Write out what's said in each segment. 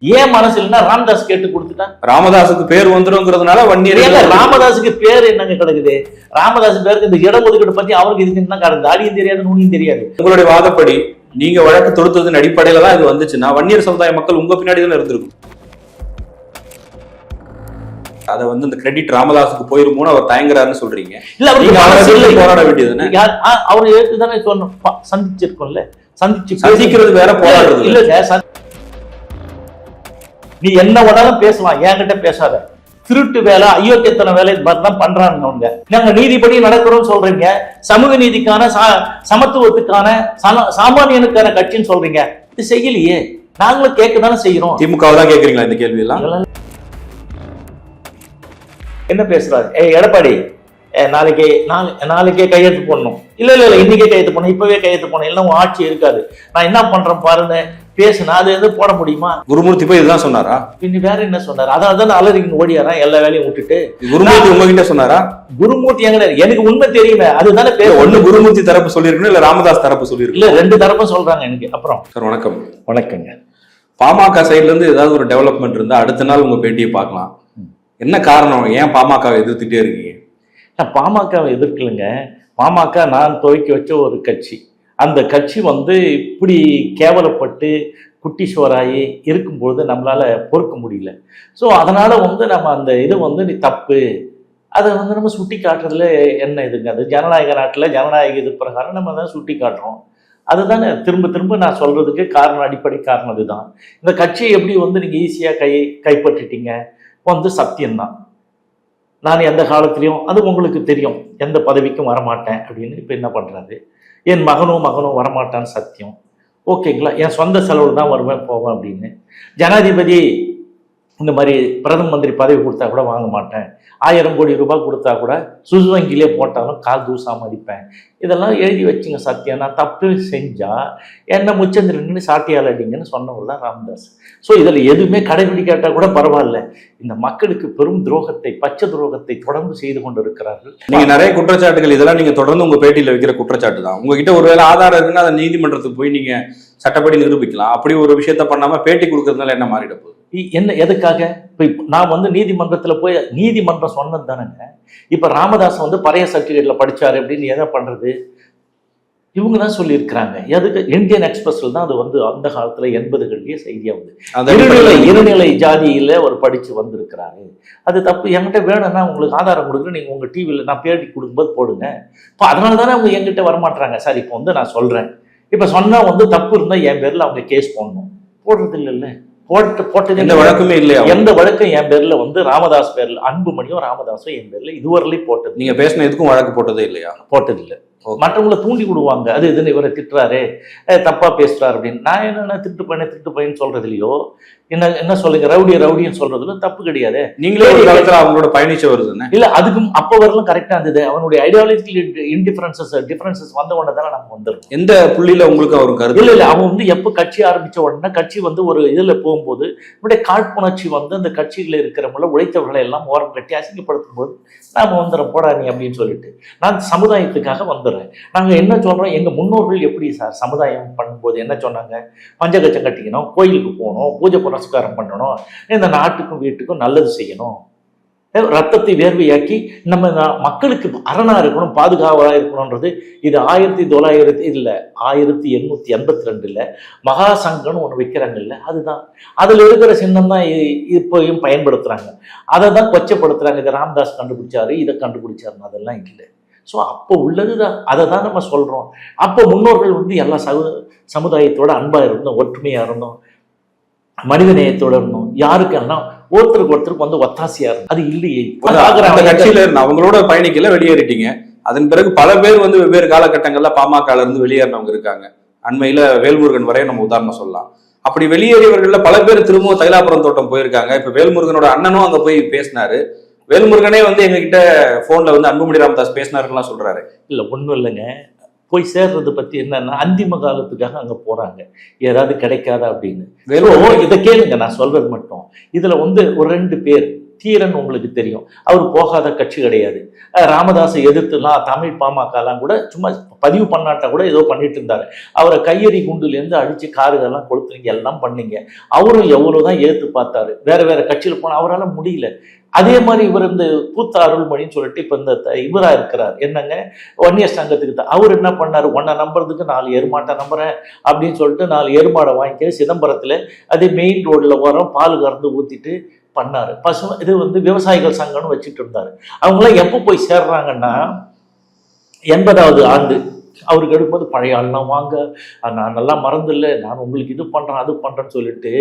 ஏன் மனசு இல்லைன்னா ராமதாஸ் கேட்டு கொடுத்துட்டான். ராமதாஸுக்கு பேர் வந்துருங்கிறதுனால வன்னியர். ராமதாஸுக்கு பேர் என்னங்க கிடக்குது? ராமதாஸ் பேருக்கு இந்த இடஒதுக்கீடு பத்தி அவருக்கு இதுக்கு தான் கிடக்குது. அடியும் தெரியாது, நுனியும் தெரியாது. உங்களுடைய வாதப்படி நீங்க வழக்கு தொடுத்ததன் அடிப்படையில தான் இது வந்துச்சுன்னா வன்னியர் சமுதாய மக்கள் உங்க பின்னாடி தான் இருந்திருக்கும். அதை வந்து இந்த கிரெடிட் ராமதாஸுக்கு போயிருமோன்னு அவர் தயங்குறாருன்னு சொல்றீங்க. இல்ல அவருக்கு போராட வேண்டியதுன்னு அவர் ஏற்றுதானே சொல்லணும். சந்திச்சிருக்கோம்ல, சந்திக்கிறது வேற, போராடுறது இல்ல. நீ என்ன வேணாலும் பேசலாம், என்கிட்ட பேசாத. திருட்டு வேலை, அயோக்கியத்தன வேலை தான் பண்றாங்க அவங்க. நாங்க நீதிப்படி நடக்கிறோம் சொல்றீங்க, சமூக நீதிக்கான சமத்துவத்துக்கான சாமானியனுக்கான கட்சின்னு சொல்றீங்க. இது செய்யலையே. நாங்களும் கேட்கதானே செய்யறோம். திமுக தான் கேட்கறீங்களா இந்த கேள்வி எல்லாம்? என்ன பேசுறாரு? எடப்பாடி நாளைக்கே கையெழுத்து போடணும். இல்ல இன்னைக்கே கையெழுத்து போடணும், இப்பவே கையெழுத்து போடணும், இல்ல உன் ஆட்சி இருக்காது, நான் என்ன பண்றேன் பாருங்க பேசுனா அது எது போட முடியுமா? குருமூர்த்தி போய் இதுதான் சொன்னாரா? பின்ன வேற என்ன சொன்னாரு? அதான் அலறிங்க ஓடியாரா எல்லா வேலையும் விட்டுட்டு. குருமூர்த்தி உங்ககிட்ட சொன்னாரா? குருமூர்த்தி எங்க எனக்கு உண்மை தெரியுமே, அதுதானே பேச. ஒண்ணு குருமூர்த்தி தரப்பு சொல்லிருக்கணும், இல்ல ராமதாஸ் தரப்பு சொல்லிருக்கு. இல்ல ரெண்டு தரப்பும் சொல்றாங்க எனக்கு. அப்புறம் சார் வணக்கம். வணக்கங்க. பாமக சைட்ல இருந்து ஏதாவது ஒரு டெவலப்மெண்ட் இருந்தா அடுத்த நாள் உங்க பேட்டியை பார்க்கலாம். என்ன காரணம்? ஏன் பாமகவை எதிர்த்துட்டே இருக்கீங்க? பாமகவை எதிர்க்கலுங்க. பாமக நான் துவக்கி வச்ச ஒரு கட்சி. அந்த கட்சி வந்து இப்படி கேவலப்பட்டு குட்டிஸ்வராயி இருக்கும்பொழுது நம்மளால பொறுக்க முடியல. ஸோ அதனால வந்து நம்ம அந்த இது வந்து நீ தப்பு, அதை வந்து நம்ம சுட்டி காட்டுறதுல என்ன இதுங்க? அது ஜனநாயக நாட்டில் ஜனநாயக இது பிரகாரம் நம்ம தான் சுட்டி காட்டுறோம். அதுதானே திரும்ப திரும்ப நான் சொல்றதுக்கு காரணம், அடிப்படை காரணம் இதுதான். இந்த கட்சியை எப்படி வந்து நீங்க ஈஸியா கைப்பற்றிட்டீங்க வந்து சத்தியம்தான். நான் எந்த காலத்திலையும், அது உங்களுக்கு தெரியும், எந்த பதவிக்கும் வரமாட்டேன் அப்படின்னு இப்போ என்ன பண்றாரு? என் மகனும் வரமாட்டான்னு சத்தியம். ஓகேங்களா? என் சொந்த செலவு தான் வருவேன் போவேன் அப்படின்னு. ஜனாதிபதி இந்த மாதிரி பிரதம மந்திரி பதவி கொடுத்தா கூட வாங்க மாட்டேன், 1000 கோடி ரூபாய் கொடுத்தா கூட சுசு வங்கியிலே போட்டாலும் கால் தூசாம அடிப்பேன். இதெல்லாம் எழுதி வச்சுங்க சத்தியம். நான் தப்பு செஞ்சா என்ன முச்சந்திரன்னு சாட்டியால் அடிங்கன்னு சொன்னவர் தான் ராமதாஸ். ஸோ இதில் எதுவுமே கடைபிடிக்காட்டா கூட பரவாயில்ல. இந்த மக்களுக்கு பெரும் துரோகத்தை, பச்சை துரோகத்தை தொடர்ந்து செய்து கொண்டு இருக்கிறார்கள். நீங்க நிறைய குற்றச்சாட்டுகள், இதெல்லாம் நீங்க தொடர்ந்து உங்க பேட்டியில வைக்கிற குற்றச்சாட்டு தான். உங்ககிட்ட ஒருவேளை ஆதாரம் இருக்குன்னா அதை நீதிமன்றத்துக்கு போய் நீங்க சட்டப்படி நிரூபிக்கலாம். அப்படி ஒரு விஷயத்த பண்ணாம பேட்டி கொடுக்கறதுனால என்ன மாறிட போகுது? என்ன எதுக்காக? இப்போ நான் வந்து நீதிமன்றத்தில் போய் நீதிமன்றம் சொன்னது தானேங்க. இப்போ ராமதாஸ் வந்து பழைய சர்டிஃபிகேட்ல படிச்சாரு அப்படின்னு எதை பண்றது? இவங்க தான் சொல்லியிருக்கிறாங்க. எதுக்கு? இந்தியன் எக்ஸ்பிரஸ்ல தான் அது வந்து அந்த காலத்துல 80களிலேயே செய்தியா வந்து இருநிலை ஜாதியில ஒரு படிச்சு வந்திருக்கிறாரு. அது தப்பு. என்கிட்ட வேணும்னா உங்களுக்கு ஆதாரம் கொடுக்குறேன், நீங்க உங்க டிவியில நான் பேட்டி கொடுக்கும்போது போடுங்க. இப்போ அதனால தானே அவங்க என்கிட்ட வரமாட்டாங்க. சார் இப்போ வந்து நான் சொல்றேன், இப்ப சொன்னா வந்து தப்பு இருந்தா என் பேர்ல அவங்க கேஸ் போடணும். போடுறது இல்லைல்ல. போட்டது எந்த வழக்குமே இல்லையா? எந்த வழக்கும் என் பேர்ல வந்து ராமதாஸ் பேர்ல, அன்புமணியும் ராமதாஸும் என் பேர்ல இதுவரையிலையும் போட்டது. நீங்க பேசின எதுக்கும் வழக்கு போட்டதே இல்லையா? போட்டது இல்லை. மற்றவங்களை தூண்டி விடுவாங்க, அது இதுன்னு இவரை திட்டுறாரு, தப்பா பேசுறாரு அப்படின்னு. நான் என்ன திட்டு பையன்னு சொல்றது இல்லையோ, என்ன சொல்லுங்க, ரவுடின்னு சொல்றதுல தப்பு கிடையாது. நீங்களே ஒரு காலத்துல அவங்களோட பயணிச்சு வருதுன்னு இல்ல, அதுக்கும் அப்ப வரலாம் கரெக்டா இருந்தது. அவனுடைய ஐடியாலஜிக்கல் டிஃபரன்சஸ் வந்த உடனே தானே நம்ம வந்துடும். எந்த புள்ளியில உங்களுக்கு அவரு கருத்து இல்ல அவன் வந்து எப்ப கட்சி ஆரம்பிச்ச உடனே கட்சி வந்து ஒரு இதுல போகும்போது இப்படியே காழ்ப்புணர்ச்சி வந்து அந்த கட்சியில இருக்கிறவங்கள உழைத்தவர்களை எல்லாம் ஓரம் கட்டி அசிங்கப்படுத்தும் போது நாம வந்துடுறோம் போடா நீ அப்படின்னு சொல்லிட்டு, நான் சமுதாயத்துக்காக வந்துடுறேன். நாங்க என்ன சொல்றோம், எங்க முன்னோர்கள் எப்படி சார் சமுதாயம் பண்ணும்போது என்ன சொன்னாங்க? பஞ்சகச்சம் கட்டிக்கணும், கோயிலுக்கு போகணும், பூஜை புரஸ்காரம் பண்ணணும், இந்த நாட்டுக்கும் வீட்டுக்கும் நல்லது செய்யணும், ரத்தத்தை வேர்வையாக்கி நம்ம மக்களுக்கு அரணா இருக்கணும், பாதுகாவலா இருக்கணும்ன்றது. இது 1882 மகா சங்கம்னு ஒண்ணு வைக்கிறாங்கல்ல, அதுதான். அதுல இருக்கிற சின்னம் தான் இப்பயும் பயன்படுத்துறாங்க. அதை தான் கொச்சப்படுத்துறாங்க. இதை ராமதாஸ் கண்டுபிடிச்சாரு, இதை கண்டுபிடிச்சாருன்னு அதெல்லாம் இல்லை. ஸோ அப்போ உள்ளதுதான், அதை தான் நம்ம சொல்றோம். அப்போ முன்னோர்கள் வந்து எல்லா சமுதாயத்தோட அன்பா இருந்தோம், ஒற்றுமையா இருந்தோம், மனிதநேயத்தோட இருந்தோம். யாருக்கெல்லாம் ஒருத்தருக்கு வந்து ஒத்தாசையா இருக்கும். அது இல்லையே. கட்சியில இருந்து அவங்களோட பயணிக்கல, வெளியேறிட்டீங்க. அதன் பிறகு பல பேர் வந்து வெவ்வேறு காலகட்டங்கள்ல பாமகல இருந்து வெளியேறினவங்க இருக்காங்க. அண்மையில வேல்முருகன் வரைய நம்ம உதாரணம் சொல்லலாம். அப்படி வெளியேறியவர்கள்ல பல பேர் திரும்பவும் தைலாபுரம் தோட்டம் போயிருக்காங்க. இப்ப வேல்முருகனோட அண்ணனும் அங்க போய் பேசினாரு. வேல்முருகனே வந்து எங்ககிட்ட போன்ல வந்து அன்புமணி ராமதாஸ் பேசினாருலாம் சொல்றாரு. இல்ல ஒண்ணும் இல்லைங்க, போய் சேர்றது பத்தி என்னன்னா அந்திம காலத்துக்காக அங்க போறாங்க, ஏதாவது கிடைக்காதா அப்படின்னு. இதை கேளுங்க, நான் சொல்றது மட்டும். இதுல வந்து ஒரு 2 பேர் தீரன் உங்களுக்கு தெரியும், அவர் போகாத கட்சி கிடையாது. ராமதாஸை எதிர்த்துலாம் தமிழ் பாமகலாம் கூட சும்மா பதிவு பண்ணாட்டா கூட ஏதோ பண்ணிட்டு இருந்தாரு. அவரை கையெறி குண்டுலேருந்து அடிச்சு காருகள்லாம் கொளுத்துனீங்க, எல்லாம் பண்ணீங்க. அவரும் எவ்வளவுதான் ஏத்து பார்த்தாரு, வேற வேற கட்சியில் போன அவரால் முடியல. அதே மாதிரி இவர் இந்த பூத்த அருள்மொழின்னு சொல்லிட்டு இப்ப இந்த இவரா இருக்கிறார் என்னங்க, வன்னியர் சங்கத்துக்கு அவர் என்ன பண்ணாரு, ஒன்ன நம்புறதுக்கு 4 எருமாட்டை நம்புறேன் அப்படின்னு சொல்லிட்டு 4 எருமாடை வாங்கிக்க சிதம்பரத்துல அதே மெயின் ரோட்ல ஓரம் பால் கறந்து ஊத்திட்டு பண்ணாரு. இது விவசாயிகள் சங்கம்னு வச்சுட்டு இருந்தாரு. அவங்களாம் எப்போ போய் சேர்றாங்கன்னா 80வது ஆண்டு அவருக்கு எடுக்கும்போது பழைய ஆள்லாம் வாங்க, நான் நல்லா மறந்து இல்லை, நான் உங்களுக்கு இது பண்றேன் அது பண்றேன்னு சொல்லிட்டு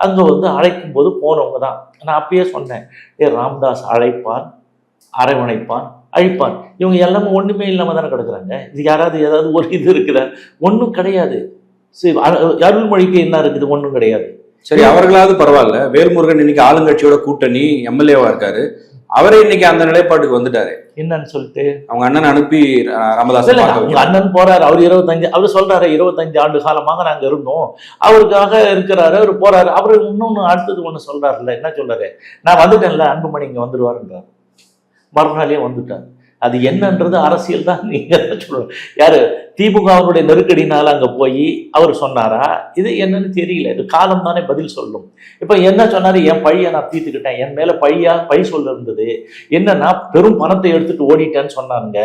அங்க அழைக்கும் போது போனவங்க தான். நான் அப்பயே சொன்னேன், ராமதாஸ் அழைப்பான், அரவணைப்பான், அழிப்பான். இவங்க எல்லாமே ஒண்ணுமே இல்லாம தானே கிடக்குறாங்க. இது யாராவது ஏதாவது ஒரு இது இருக்குதா? ஒன்றும் கிடையாது. சரி, அருள்மொழிக்கு என்ன இருக்குது? ஒன்றும் கிடையாது. சரி, அவர்களாவது பரவாயில்ல. வேல்முருகன் இன்னைக்கு ஆளுங்கட்சியோட கூட்டணி எம்எல்ஏவா இருக்காரு. அவரே இன்னைக்கு அந்த நிலைப்பாட்டுக்கு வந்துட்டாரு. என்னன்னு சொல்லிட்டு அவங்க அண்ணன் அனுப்பி ராமதாஸ் அண்ணன் போறாரு. அவர் 25 அவர் சொல்றாரு 25 ஆண்டு காலமாக நாங்க இருந்தோம், அவருக்காக இருக்கிறாரு, அவர் போறாரு. அவரு இன்னொன்னு அடுத்தது ஒண்ணு சொல்றாருல்ல, என்ன சொல்றாரு, நான் வந்துட்டேன்ல, அன்புமணி இங்க வந்துருவாருன்றார். மறுநாளே வந்துட்டார். அது என்னன்றது அரசியல் தான். நீங்க சொல்லணும், யாரு திமுகவுடைய நெருக்கடினால அங்க போய் அவர் சொன்னாரா, இது என்னன்னு தெரியல. இது காலம் தானே பதில் சொல்லும். இப்ப என்ன சொன்னாரு, என் பழியை நான் தீர்த்துக்கிட்டேன், என் மேல பழி சொல்ல இருந்தது, என்னன்னா பெரும் பணத்தை எடுத்துட்டு ஓடிட்டேன்னு சொன்னாங்க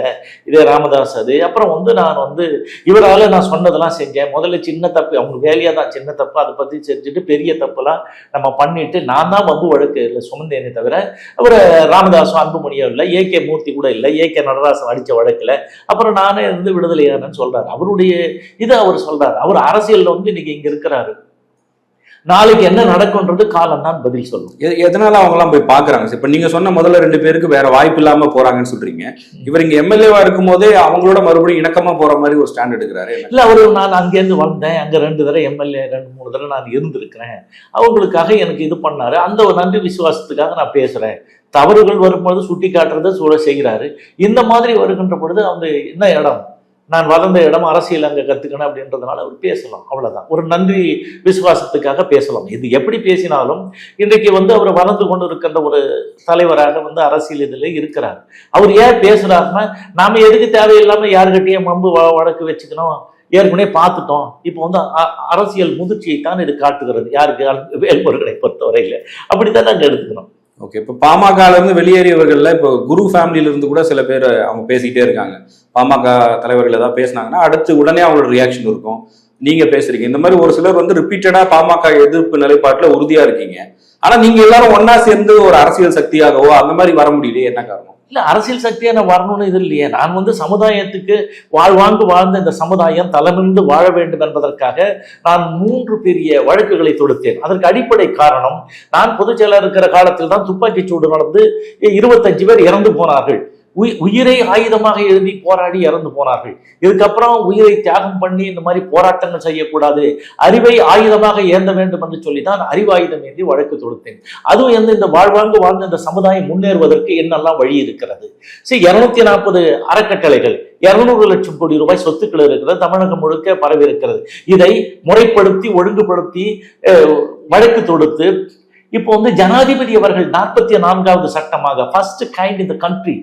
இதே ராமதாஸ். அது அப்புறம் நான் இவரால நான் சொன்னதெல்லாம் செஞ்சேன், முதல்ல சின்ன தப்பு, அவங்க வேலையா தான் சின்ன தப்பு, அதை பத்தி செஞ்சுட்டு பெரிய தப்புலாம் நம்ம பண்ணிட்டு நான் தான் வழக்கு இல்லை சுமந்தேனே தவிர அவர் ராமதாஸும் அன்புமணியும் இல்லை, ஏகே மூர்த்தி கூட இல்லை, ஏகே நடராசன் அடிச்ச வழக்குல அப்புறம் நானே விடுதலையானன்னு சொல்றாரு. அவருடைய இதை அவர் சொல்றாரு. அவர் அரசியல்ல இன்னைக்கு இங்க இருக்கிறாரு. நாளைக்கு என்ன நடக்கும்ன்றது காலம் தான் பதில் சொல்லும். எதனால அவங்க எல்லாம் போய் பாக்குறாங்க? இப்ப நீங்க சொன்ன முதல்ல 2 பேருக்கு வேற வாய்ப்பு இல்லாம போறாங்கன்னு சொல்றீங்க. இவர் இங்க எம்எல்ஏவா இருக்கும் போதே அவங்களோட மறுபடியும் இணக்கமா போற மாதிரி ஒரு ஸ்டாண்ட் எடுக்கிறாரு. இல்ல, அவரு நான் அங்கேருந்து வந்தேன், அங்க 2 தடவை எம்எல்ஏ 2-3 தடவை நான் இருந்திருக்கிறேன், அவங்களுக்காக எனக்கு இது பண்ணாரு, அந்த ஒரு நன்றி விசுவாசத்துக்காக நான் பேசுறேன். தவறுகள் வரும்பொழுது சுட்டி காட்டுறத செய்கிறாரு. இந்த மாதிரி வருகின்ற பொழுது அவங்க என்ன இடம், நான் வளர்ந்த இடம், அரசியல் அங்கே கற்றுக்கணும் அப்படின்றதுனால அவர் பேசலாம், அவ்வளோதான். ஒரு நன்றி விசுவாசத்துக்காக பேசலாம். இது எப்படி பேசினாலும் இன்றைக்கு அவர் வளர்ந்து கொண்டு இருக்கின்ற ஒரு தலைவராக அரசியல் இதில் இருக்கிறார். அவர் ஏன் பேசுகிறாருன்னா, நாம் எதுக்கு தேவையில்லாமல் யாருக்கிட்டையும் மம்பு வழக்கு வச்சுக்கணும், ஏற்கனவே பார்த்துட்டோம். இப்போ அரசியல் முதிர்ச்சியை தான் இது காட்டுகிறது. யாருக்கு? வேல்முருகனை பொறுத்தவரையில் அப்படித்தான் நாங்கள் எடுத்துக்கணும். ஓகே, இப்போ பாமகல இருந்து வெளியேறியவர்கள்ல இப்போ குரு ஃபேமிலியில இருந்து கூட சில பேர் அவங்க பேசிக்கிட்டே இருக்காங்க. பாமக தலைவர்கள் ஏதாவது பேசினாங்கன்னா அடுத்து உடனே அவங்களோட ரியாக்ஷன் இருக்கும். நீங்க பேசுறீங்க, இந்த மாதிரி ஒரு சிலர் ரிப்பீட்டடா பாமக எதிர்ப்பு நிலைப்பாட்டுல உறுதியா இருக்கீங்க. ஆனா நீங்க எல்லாரும் ஒன்னா சேர்ந்து ஒரு அரசியல் சக்தியாகவோ அந்த மாதிரி வர முடியலையே, என்ன காரணம்? இல்ல, அரசியல் சக்தியா நான் வரணும்னு இது இல்லையே. நான் சமுதாயத்துக்கு வாழ்ந்த இந்த சமுதாயம் தலைமிருந்து வாழ வேண்டும் என்பதற்காக நான் 3 பெரிய வழக்குகளை தொடுத்தேன். அதற்கு அடிப்படை காரணம், நான் பொதுச் செயலர் இருக்கிற காலத்தில் தான் துப்பாக்கிச் சூடு நடந்து 25 பேர் இறந்து போனார்கள். உயிரை ஆயுதமாக எழுதி போராடி இறந்து போனார்கள். இதுக்கப்புறம் உயிரை தியாகம் பண்ணி இந்த மாதிரி போராட்டங்கள் செய்யக்கூடாது, அறிவை ஆயுதமாக ஏந்த வேண்டும் என்று சொல்லிதான் அறிவாயுதம் ஏந்தி வழக்கு தொடுத்தேன். அதுவும் இந்த வாழ்ந்த இந்த சமுதாயம் முன்னேறுவதற்கு என்னெல்லாம் வழி இருக்கிறது. 240 அறக்கட்டளைகள், 200 லட்சம் கோடி ரூபாய் சொத்துக்கள் இருக்கிறது, தமிழகம் முழுக்க பரவி இருக்கிறது. இதை முறைப்படுத்தி ஒழுங்குபடுத்தி வழக்கு தொடுத்து இப்போ ஜனாதிபதி அவர்கள் 44வது சட்டமாக ஃபர்ஸ்ட் கைண்ட் இந்த கண்ட்ரி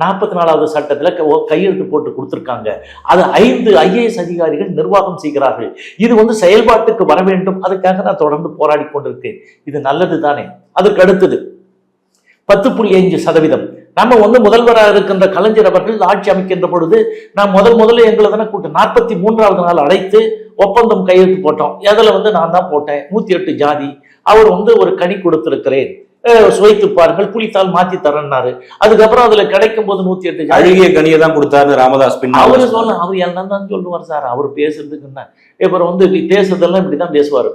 44வது சட்டத்துல கையெழுத்து போட்டு கொடுத்திருக்காங்க. அது 5 IAS அதிகாரிகள் நிர்வாகம் செய்கிறார்கள். இது செயல்பாட்டுக்கு வர வேண்டும். அதுக்காக நான் தொடர்ந்து போராடி கொண்டிருக்கேன். இது நல்லது தானே. அதுக்கு அடுத்தது 10.5%. நம்ம முதல்வராக இருக்கின்ற கலைஞர் அவர்கள் ஆட்சி அமைக்கின்ற பொழுது நான் முதல்ல எங்களை தானே கூட்டு 43வது நாள் அழைத்து ஒப்பந்தம் கையெழுத்து போட்டோம். அதில் நான் தான் போட்டேன். 108 ஜாதி. அவர் ஒரு கனி கொடுத்திருக்கிறேன், சுவைத்து பாருங்கள், புளித்தால் மாத்தி தரேன்னாரு. அதுக்கப்புறம் அதுல கிடைக்கும் போது 108 அழகிய கனியை தான் கொடுத்தாரு ராமதாஸ். அவரு அவர் எல்லாம் தான் சொல்லுவார் சார். அவர் பேசுறதுக்கு என்ன, அப்புறம் பேசுறதெல்லாம் இப்படிதான் பேசுவாரு.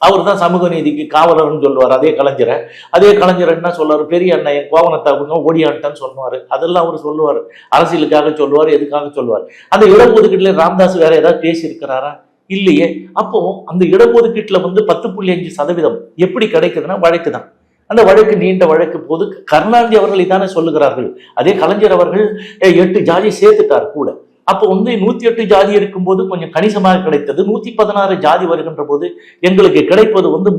அவர் தான் சமூக நீதிக்கு காவலர்னு சொல்லுவார். அதே கலைஞர் என்ன சொல்லுவார், பெரிய அண்ணன் கோவணத்தை ஓடியான்ட்டான்னு சொல்லுவாரு. அதெல்லாம் அவர் சொல்லுவார், அரசியலுக்காக சொல்லுவார், எதுக்காக சொல்லுவார். அந்த இடஒதுக்கீட்டுல ராமதாஸ் வேற ஏதாவது பேசி இருக்கிறாரா? இல்லையே. அப்போ அந்த இடஒதுக்கீட்டுல 10.5% எப்படி கிடைக்குதுன்னா வழக்கு தான். அந்த வழக்கு நீண்ட வழக்கு போது கருணாநிதி அவர்கள் இதானே சொல்லுகிறார்கள். அதே கலைஞர் அவர்கள் 8 ஜாதி சேர்த்துட்டார் கூட. அப்போ வந்து 108 ஜாதி இருக்கும்போது கொஞ்சம் கணிசமாக கிடைத்தது. 116 ஜாதி வருகின்ற போது எங்களுக்கு கிடைப்பது வந்து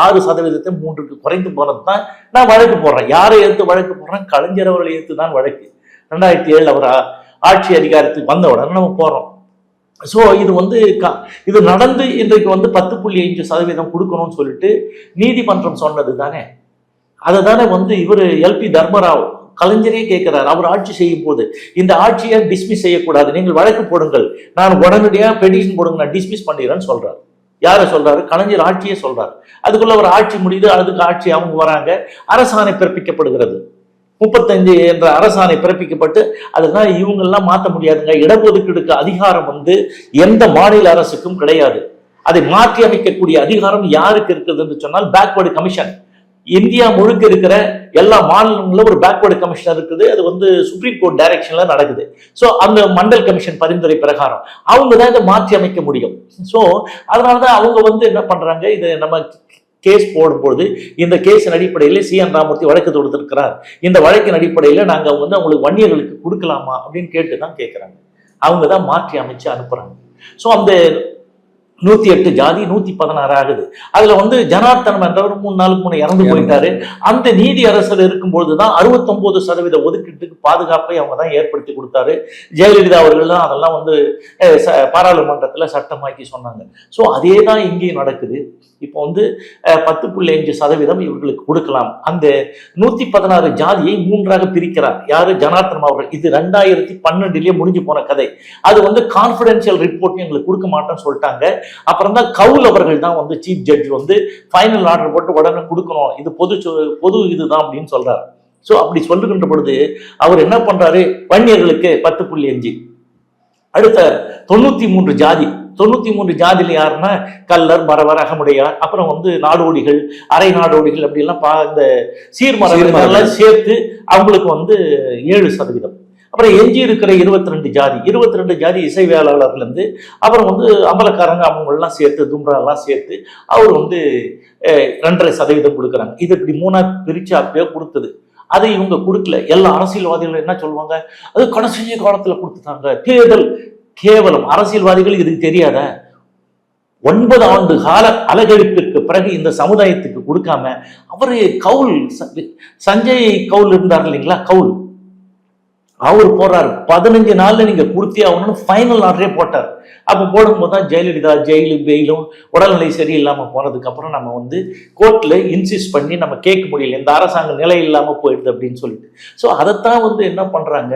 6% 3க்கு குறைந்து போனது தான் நான் வழக்கு போடுறேன். யாரை எடுத்து வழக்கு போடுறேன்? கலைஞர் அவர்களை எடுத்து தான் வழக்கு. 2007 அவர் ஆட்சி அதிகாரத்துக்கு வந்த உடனே நம்ம போறோம். ஸோ இது வந்து இது நடந்து இன்றைக்கு வந்து 10.5% கொடுக்கணும்னு சொல்லிட்டு நீதிமன்றம் சொன்னது தானே. அதை தானே வந்து இவர் எல்பி தர்மராவ் கலைஞரே கேட்கிறார். அவர் ஆட்சி செய்யும் போது இந்த ஆட்சியை டிஸ்மிஸ் செய்யக்கூடாது, நீங்கள் வழக்கு போடுங்கள், நான் உடனடியாக பெட்டிஷன் போடுங்க, நான் டிஸ்மிஸ் பண்ணிடுறேன்னு சொல்றாரு. யாரை சொல்றாரு? கலைஞர் ஆட்சியே சொல்றாரு. அதுக்குள்ள ஒரு ஆட்சி முடியுது, அதுக்கு ஆட்சி அவங்க வராங்க, அரசாணை பிறப்பிக்கப்படுகிறது. 35 என்ற அரசாணை பிறப்பிக்கப்பட்டு அதனால இவங்கெல்லாம் மாற்ற முடியாதுங்க. இடஒதுக்கீடுக்கு அதிகாரம் வந்து எந்த மாநில அரசுக்கும் கிடையாது. அதை மாற்றி அமைக்கக்கூடிய அதிகாரம் யாருக்கு இருக்குதுன்னு சொன்னால் பேக்வர்டு கமிஷன். இந்தியா முழுக்க இருக்கிற எல்லா மாநிலங்களும் ஒரு பேக்வர்டு கமிஷன் இருக்குது. அது வந்து சுப்ரீம் கோர்ட் டைரக்ஷன்ல நடக்குது. ஸோ அந்த மண்டல் கமிஷன் பரிந்துரை பிரகாரம் அவங்க தான் இதை மாற்றி அமைக்க முடியும். ஸோ அதனாலதான் அவங்க வந்து என்ன பண்றாங்க, இதை நம்ம கேஸ் போடும்போது இந்த கேஸின் அடிப்படையில் CN ராமமூர்த்தி வழக்கு தொடுத்திருக்கிறார். இந்த வழக்கின் அடிப்படையில் நாங்கள் வந்து அவங்களுக்கு வன்னியர்களுக்கு கொடுக்கலாமா அப்படின்னு கேட்டுதான் கேட்கிறாங்க. அவங்க தான் மாற்றி அமைச்சு அனுப்புறாங்க. ஸோ அந்த 108 ஜாதி 116 ஆகுது. அதுல வந்து ஜனார்த்தனம் என்றவர் 3 நாளுக்கு முன்னே இறந்து போயிட்டாரு. அந்த நீதி அரசர் இருக்கும்பொழுதுதான் 69% ஒதுக்கீட்டுக்கு பாதுகாப்பை அவங்க தான் ஏற்படுத்தி கொடுத்தாரு. ஜெயலலிதா அவர்கள் தான் அதெல்லாம் வந்து பாராளுமன்றத்துல சட்டமாக்கி சொன்னாங்க. ஸோ அதே தான் இங்கேயும் நடக்குது. இப்போ வந்து 10.5% இவர்களுக்கு கொடுக்கலாம். அந்த 116 ஜாதியை 3ஆக பிரிக்கிறார். யாரு? ஜனார்த்தனம் அவர்கள். இது 2012 முடிஞ்சு போன கதை. அது வந்து கான்பிடென்ஷியல் ரிப்போர்ட் எங்களுக்கு கொடுக்க மாட்டேன்னு சொல்லிட்டாங்க. அப்புறம் தான் கவுல் அவர்கள் தான் வந்து சீஃப் ஜட்ஜ் வந்து ஃபைனல் ஆர்டர் போட்டு உடனே கொடுக்கணும், இது பொது இதுதான் அப்படின்னு சொல்றாரு. ஸோ அப்படி சொல்லுகின்ற பொழுது அவர் என்ன பண்றாரு? வன்னியர்களுக்கு 10.5. அடுத்த 93 ஜாதி 93 ஜாதியில் யாருன்னா கல்லர், மறவர், அகமுடையார், அப்புறம் வந்து நாடோடிகள், அரை நாடோடிகள் அப்படி எல்லாம் இந்த சீர்மரங்கள் சேர்த்து அவங்களுக்கு வந்து 7%. அப்புறம் எஞ்சி இருக்கிற 22 ஜாதி இசைவேளாளர்கள் இருந்து அப்புறம் வந்து அமலக்காரங்க அவங்க எல்லாம் சேர்த்து தும்ராலாம் சேர்த்து அவர் வந்து 2.5% கொடுக்குறாங்க. இது இப்படி 3ஆ பிரிச்சு அப்பயே கொடுத்தது. அதை இவங்க கொடுக்கல. எல்லா அரசியல்வாதிகளும் என்ன சொல்லுவாங்க, அது கடைசி காலத்துல கொடுத்துட்டாங்க, தேர்தல். கேவலம். அரசியல்வாதிகள் இதுக்கு தெரியாத 9 ஆண்டு கால அலகழிப்பிற்கு பிறகு இந்த சமுதாயத்துக்கு கொடுக்காம அவரு கவுல் சஞ்சய் கவுல் இருந்தார் இல்லைங்களா, கவுல் அவர் போறாரு. 15 நாள்ல நீங்க கொடுத்தே ஆகணும்னு ஃபைனல் ஆர்டரே போட்டார். அப்ப போடும்போது தான் ஜெயலலிதா பெயிலும் உடல்நிலை சரியில்லாம போனதுக்கு அப்புறம் நம்ம வந்து கோர்ட்ல இன்சிஸ்ட் பண்ணி நம்ம கேட்க முடியல, இந்த அரசாங்க நிலை இல்லாம போயிடுது அப்படின்னு சொல்லிட்டு. ஸோ அதைத்தான் வந்து என்ன பண்றாங்க,